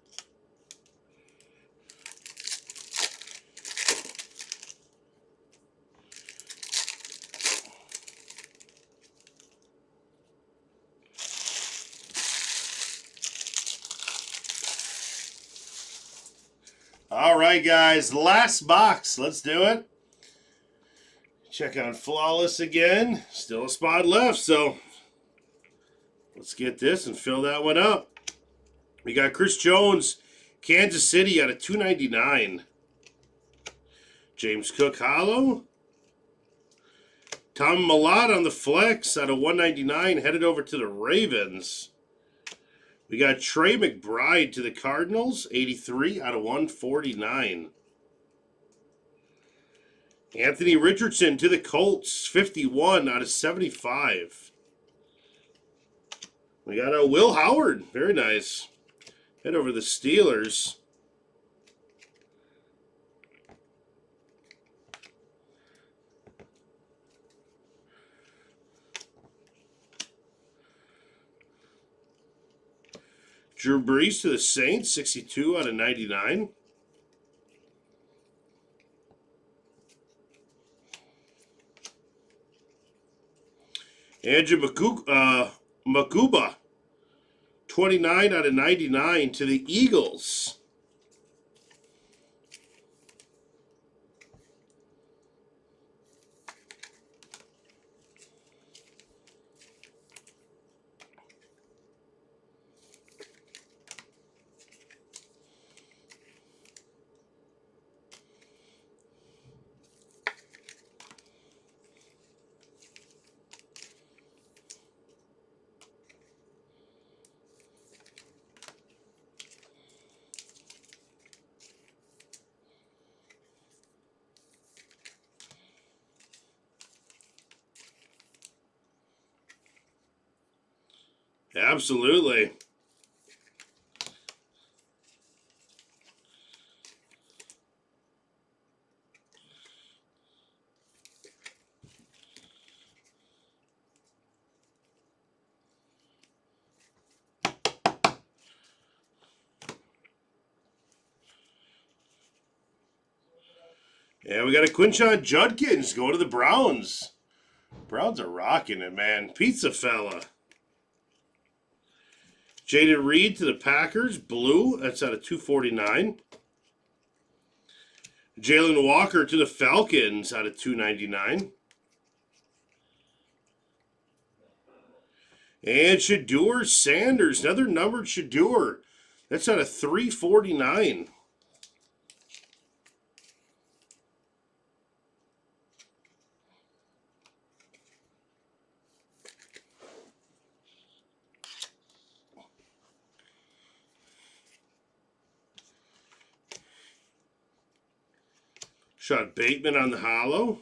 All right, guys. Last box. Let's do it. Check on Flawless again. Still a spot left, so let's get this and fill that one up. We got Chris Jones, Kansas City out of 299. James Cook Hollow. Tom Malott on the flex out of 199, headed over to the Ravens. We got Trey McBride to the Cardinals, 83 out of 149. Anthony Richardson to the Colts, 51 out of 75. We got a Will Howard, very nice. Head over to the Steelers. Drew Brees to the Saints, 62 out of 99. Andrew Makuba, 29 out of 99 to the Eagles. Absolutely. Yeah, we got a Quinshon Judkins going to the Browns. Browns are rocking it, man. Pizza fella. Jaden Reed to the Packers, blue. That's out of 249. Jalen Walker to the Falcons out of 299. And Shedeur Sanders, another numbered Shedeur. That's out of 349. Shot Bateman on the hollow.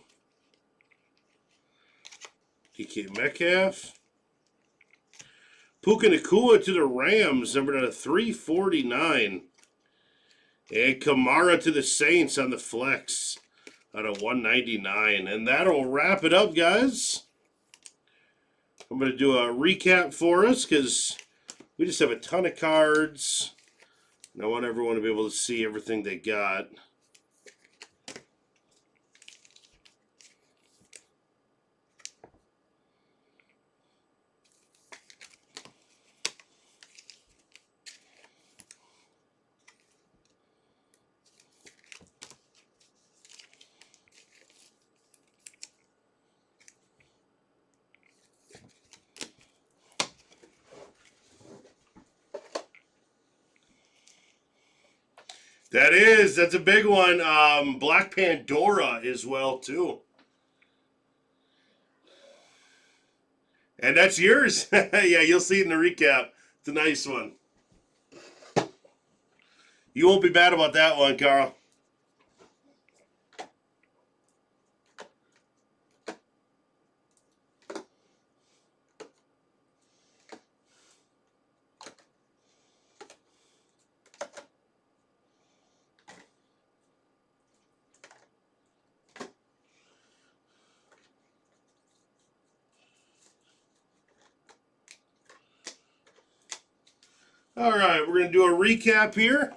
DK Metcalf. Puka Nacua to the Rams, numbered out of 349. And Kamara to the Saints on the flex out of 199. And that'll wrap it up, guys. I'm going to do a recap for us because we just have a ton of cards. And I want everyone to be able to see everything they got. That's a big one. Black Pandora as well, too. And that's yours. Yeah, you'll see it in the recap. It's a nice one. You won't be bad about that one, Carl. All right, we're going to do a recap here.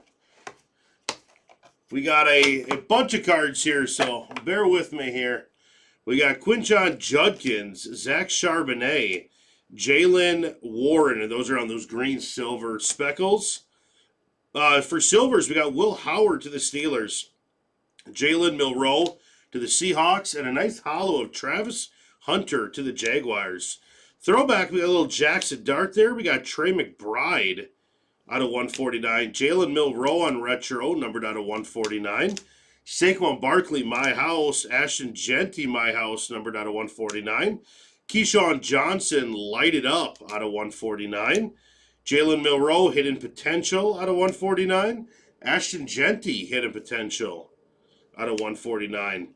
We got a bunch of cards here, so bear with me here. We got Quinton Judkins, Zach Charbonnet, Jalen Warren, and those are on those green-silver speckles. For silvers, we got Will Howard to the Steelers, Jalen Milroe to the Seahawks, and a nice hollow of Travis Hunter to the Jaguars. Throwback, we got a little Jackson Dart there. We got Trey McBride out of 149. Jalen Milroe on retro, numbered out of 149. Saquon Barkley, My House. Ashton Genty, My House, numbered out of 149. Keyshawn Johnson, Lighted Up out of 149. Jalen Milroe, Hidden Potential out of 149. Ashton Genty, Hidden Potential out of 149.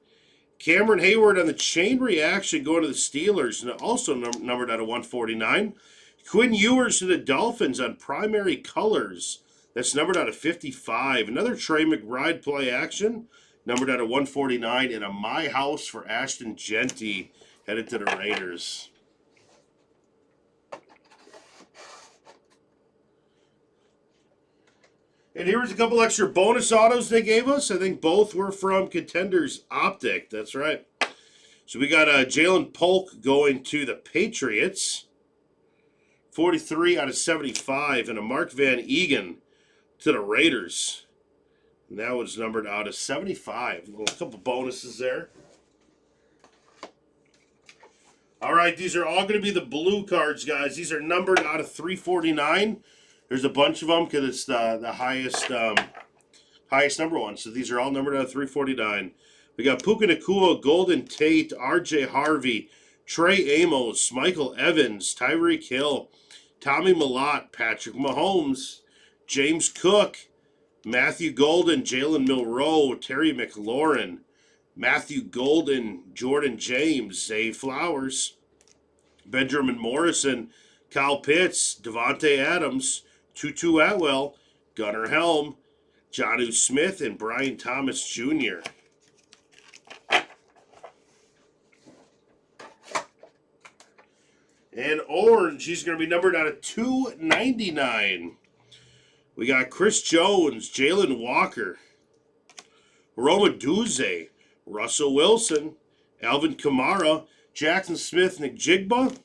Cameron Hayward on the chain reaction going to the Steelers, and also numbered out of 149. Quinn Ewers to the Dolphins on primary colors. That's numbered out of 55. Another Trey McBride play action, numbered out of 149. And a My House for Ashton Genty, headed to the Raiders. And here was a couple extra bonus autos they gave us. I think both were from Contenders Optic. That's right. So we got Jalen Polk going to the Patriots. 43 out of 75. And a Mark Van Egan to the Raiders. And that was numbered out of 75. A couple bonuses there. All right, these are all going to be the blue cards, guys. These are numbered out of 349. There's a bunch of them because it's the highest number one. So these are all numbered out of 349. We got Puka Nacua, Golden Tate, R.J. Harvey, Trey Amos, Michael Evans, Tyreek Hill, Tommy Millott, Patrick Mahomes, James Cook, Matthew Golden, Jalen Milroe, Terry McLaurin, Matthew Golden, Jordan James, Zay Flowers, Benjamin Morrison, Kyle Pitts, Devontae Adams, Tutu Atwell, Gunnar Helm, Jonnu Smith, and Brian Thomas Jr. And orange, he's going to be numbered out of 299. We got Chris Jones, Jalen Walker, Roma Duze, Russell Wilson, Alvin Kamara, Jackson Smith, Nick Jigba,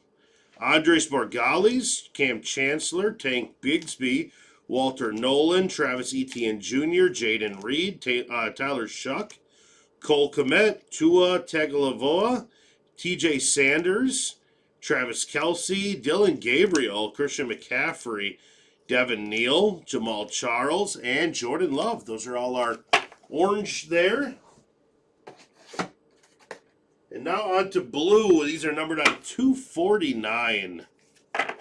Andres Margales, Cam Chancellor, Tank Bigsby, Walter Nolan, Travis Etienne Jr., Jaden Reed, Tyler Shuck, Cole Kmet, Tua Tagovailoa, TJ Sanders, Travis Kelce, Dylan Gabriel, Christian McCaffrey, Devin Neal, Jamal Charles, and Jordan Love. Those are all our orange there. And now on to blue. These are numbered on 249. Got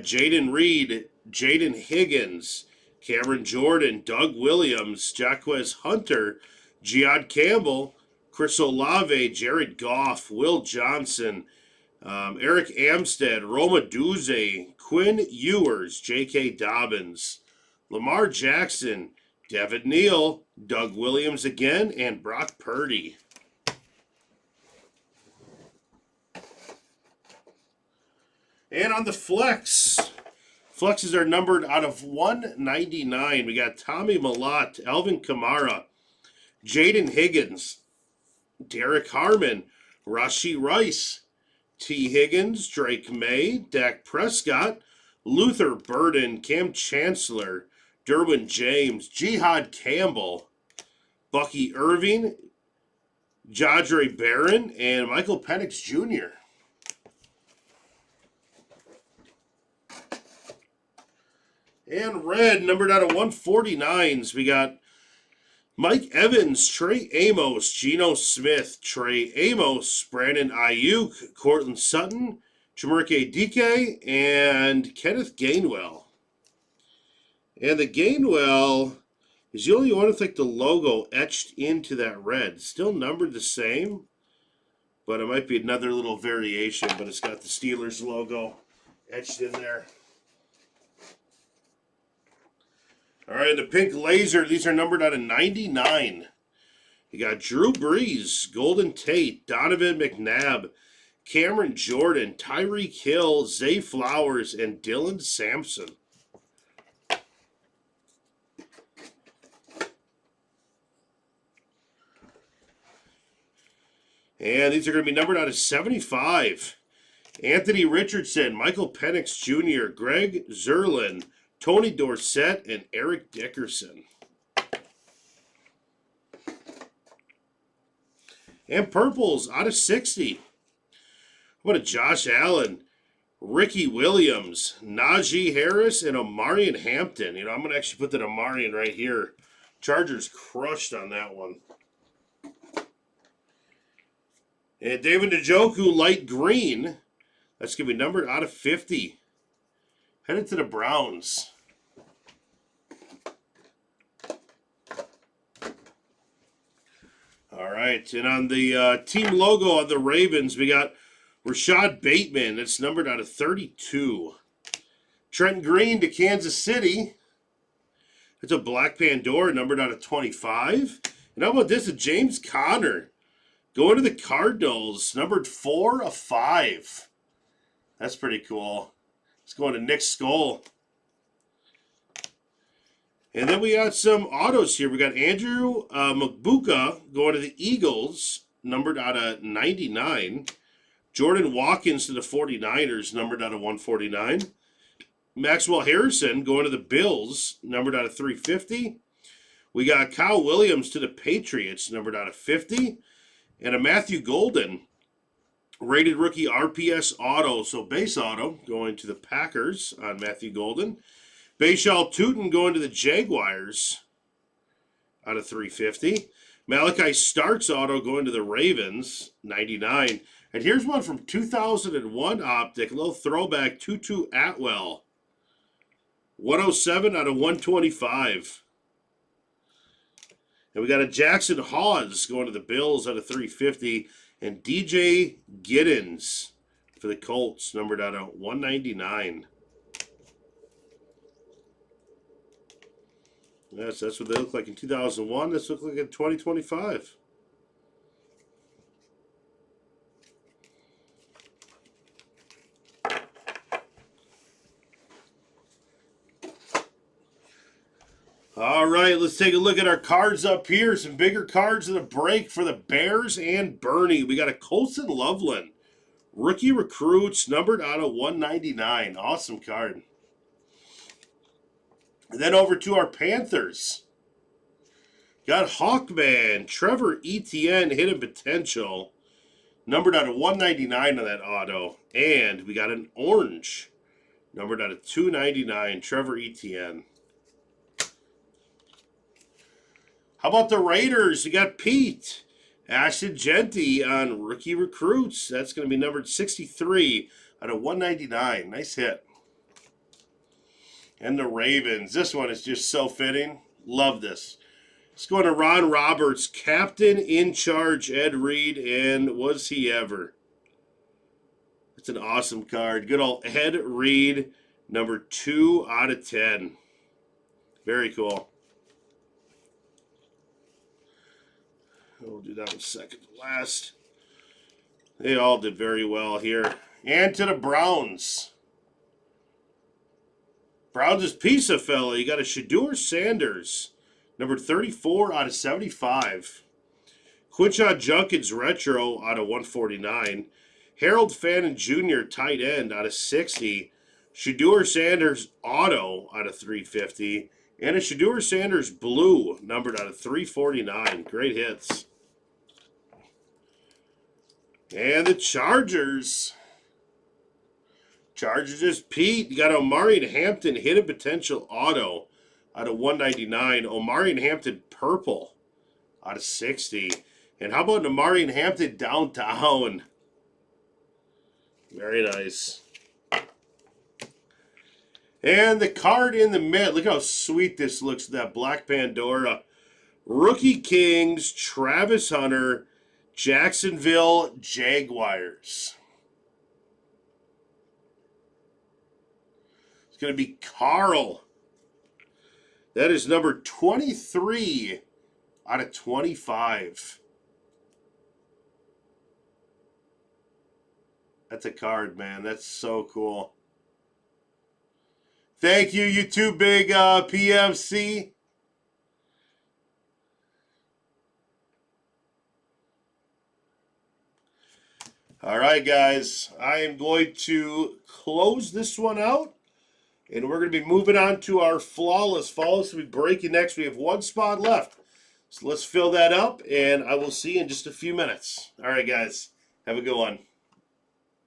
Jaden Reed, Jaden Higgins, Cameron Jordan, Doug Williams, Jaquez Hunter, Giad Campbell, Chris Olave, Jared Goff, Will Johnson, Eric Amstead, Roma Duze, Quinn Ewers, J.K. Dobbins, Lamar Jackson, Devin Neal, Doug Williams again, and Brock Purdy. And on the flex, flexes are numbered out of 199. We got Tommy Millott, Alvin Kamara, Jaden Higgins, Derek Harmon, Rashee Rice, T. Higgins, Drake May, Dak Prescott, Luther Burden, Cam Chancellor, Derwin James, Jihad Campbell, Bucky Irving, Jadre Barron, and Michael Penix Jr. And red, numbered out of 149s, we got Mike Evans, Trey Amos, Geno Smith, Trey Amos, Brandon Ayuk, Cortland Sutton, Jamarque Dike, and Kenneth Gainwell. And the Gainwell is the only one with like the logo etched into that red. Still numbered the same, but it might be another little variation, but it's got the Steelers logo etched in there. All right, the pink laser, these are numbered out of 99. You got Drew Brees, Golden Tate, Donovan McNabb, Cameron Jordan, Tyreek Hill, Zay Flowers, and Dylan Sampson. And these are going to be numbered out of 75. Anthony Richardson, Michael Penix Jr., Greg Zerlin, Tony Dorsett, and Eric Dickerson. And purples out of 60. What a Josh Allen, Ricky Williams, Najee Harris, and Omarion Hampton. You know, I'm going to actually put that Omarion right here. Chargers crushed on that one. And David Njoku, light green. That's going to be numbered out of 50. Headed to the Browns. All right, and on the team logo on the Ravens, we got Rashad Bateman. That's numbered out of 32. Trent Green to Kansas City. It's a Black Pandora numbered out of 25. And how about this? A James Conner going to the Cardinals, numbered 4 of 5. That's pretty cool. It's going to Nick Skull. And then we got some autos here. We got Andrew Mukbuka going to the Eagles, numbered out of 99. Jordan Watkins to the 49ers, numbered out of 149. Maxwell Harrison going to the Bills, numbered out of 350. We got Kyle Williams to the Patriots, numbered out of 50. And a Matthew Golden, rated rookie RPS auto, so base auto, going to the Packers on Matthew Golden. Bayshal Tootin going to the Jaguars out of 350. Malachi Starks auto going to the Ravens, 99. And here's one from 2001 Optic, a little throwback, Tutu Atwell, 107 out of 125. And we got a Jackson Hawes going to the Bills out of 350. And DJ Giddens for the Colts, numbered out of 199. Yes, that's what they look like in 2001. This looks like in 2025. All right, let's take a look at our cards up here. Some bigger cards of the break for the Bears and Bernie. We got a Colson Loveland, rookie recruits, numbered out of 199. Awesome card. And then over to our Panthers. Got Hawkman, Trevor Etienne, hidden potential, numbered out of 199 on that auto. And we got an orange, numbered out of 299, Trevor Etienne. How about the Raiders? You got Pete, Ashton Genty on rookie recruits. That's going to be numbered 63 out of 199. Nice hit. And the Ravens. This one is just so fitting. Love this. Let's go to Ron Roberts, captain in charge, Ed Reed, and was he ever? It's an awesome card. Good old Ed Reed, number 2 out of 10. Very cool. We'll do that one second to last. They all did very well here. And to the Browns. Browns is Pisa fella. You got a Shedeur Sanders, number 34 out of 75. Quinshon Judkins retro out of 149. Harold Fannin Jr. tight end out of 60. Shedeur Sanders auto out of 350. And a Shedeur Sanders blue numbered out of 349. Great hits. And the Chargers. Chargers is Pete. You got Omarion Hampton hidden potential auto out of 199. Omarion Hampton purple out of 60. And how about Omarion Hampton downtown? Very nice. And the card in the mid. Look how sweet this looks, that Black Pandora. Rookie Kings, Travis Hunter, Jacksonville Jaguars. It's going to be Carl. That is number 23 out of 25. That's a card, man. That's so cool. Thank you, you two big PMC. All right, guys. I am going to close this one out. And we're going to be moving on to our flawless. Flawless will be breaking next. We have one spot left. So let's fill that up, and I will see you in just a few minutes. All right, guys. Have a good one.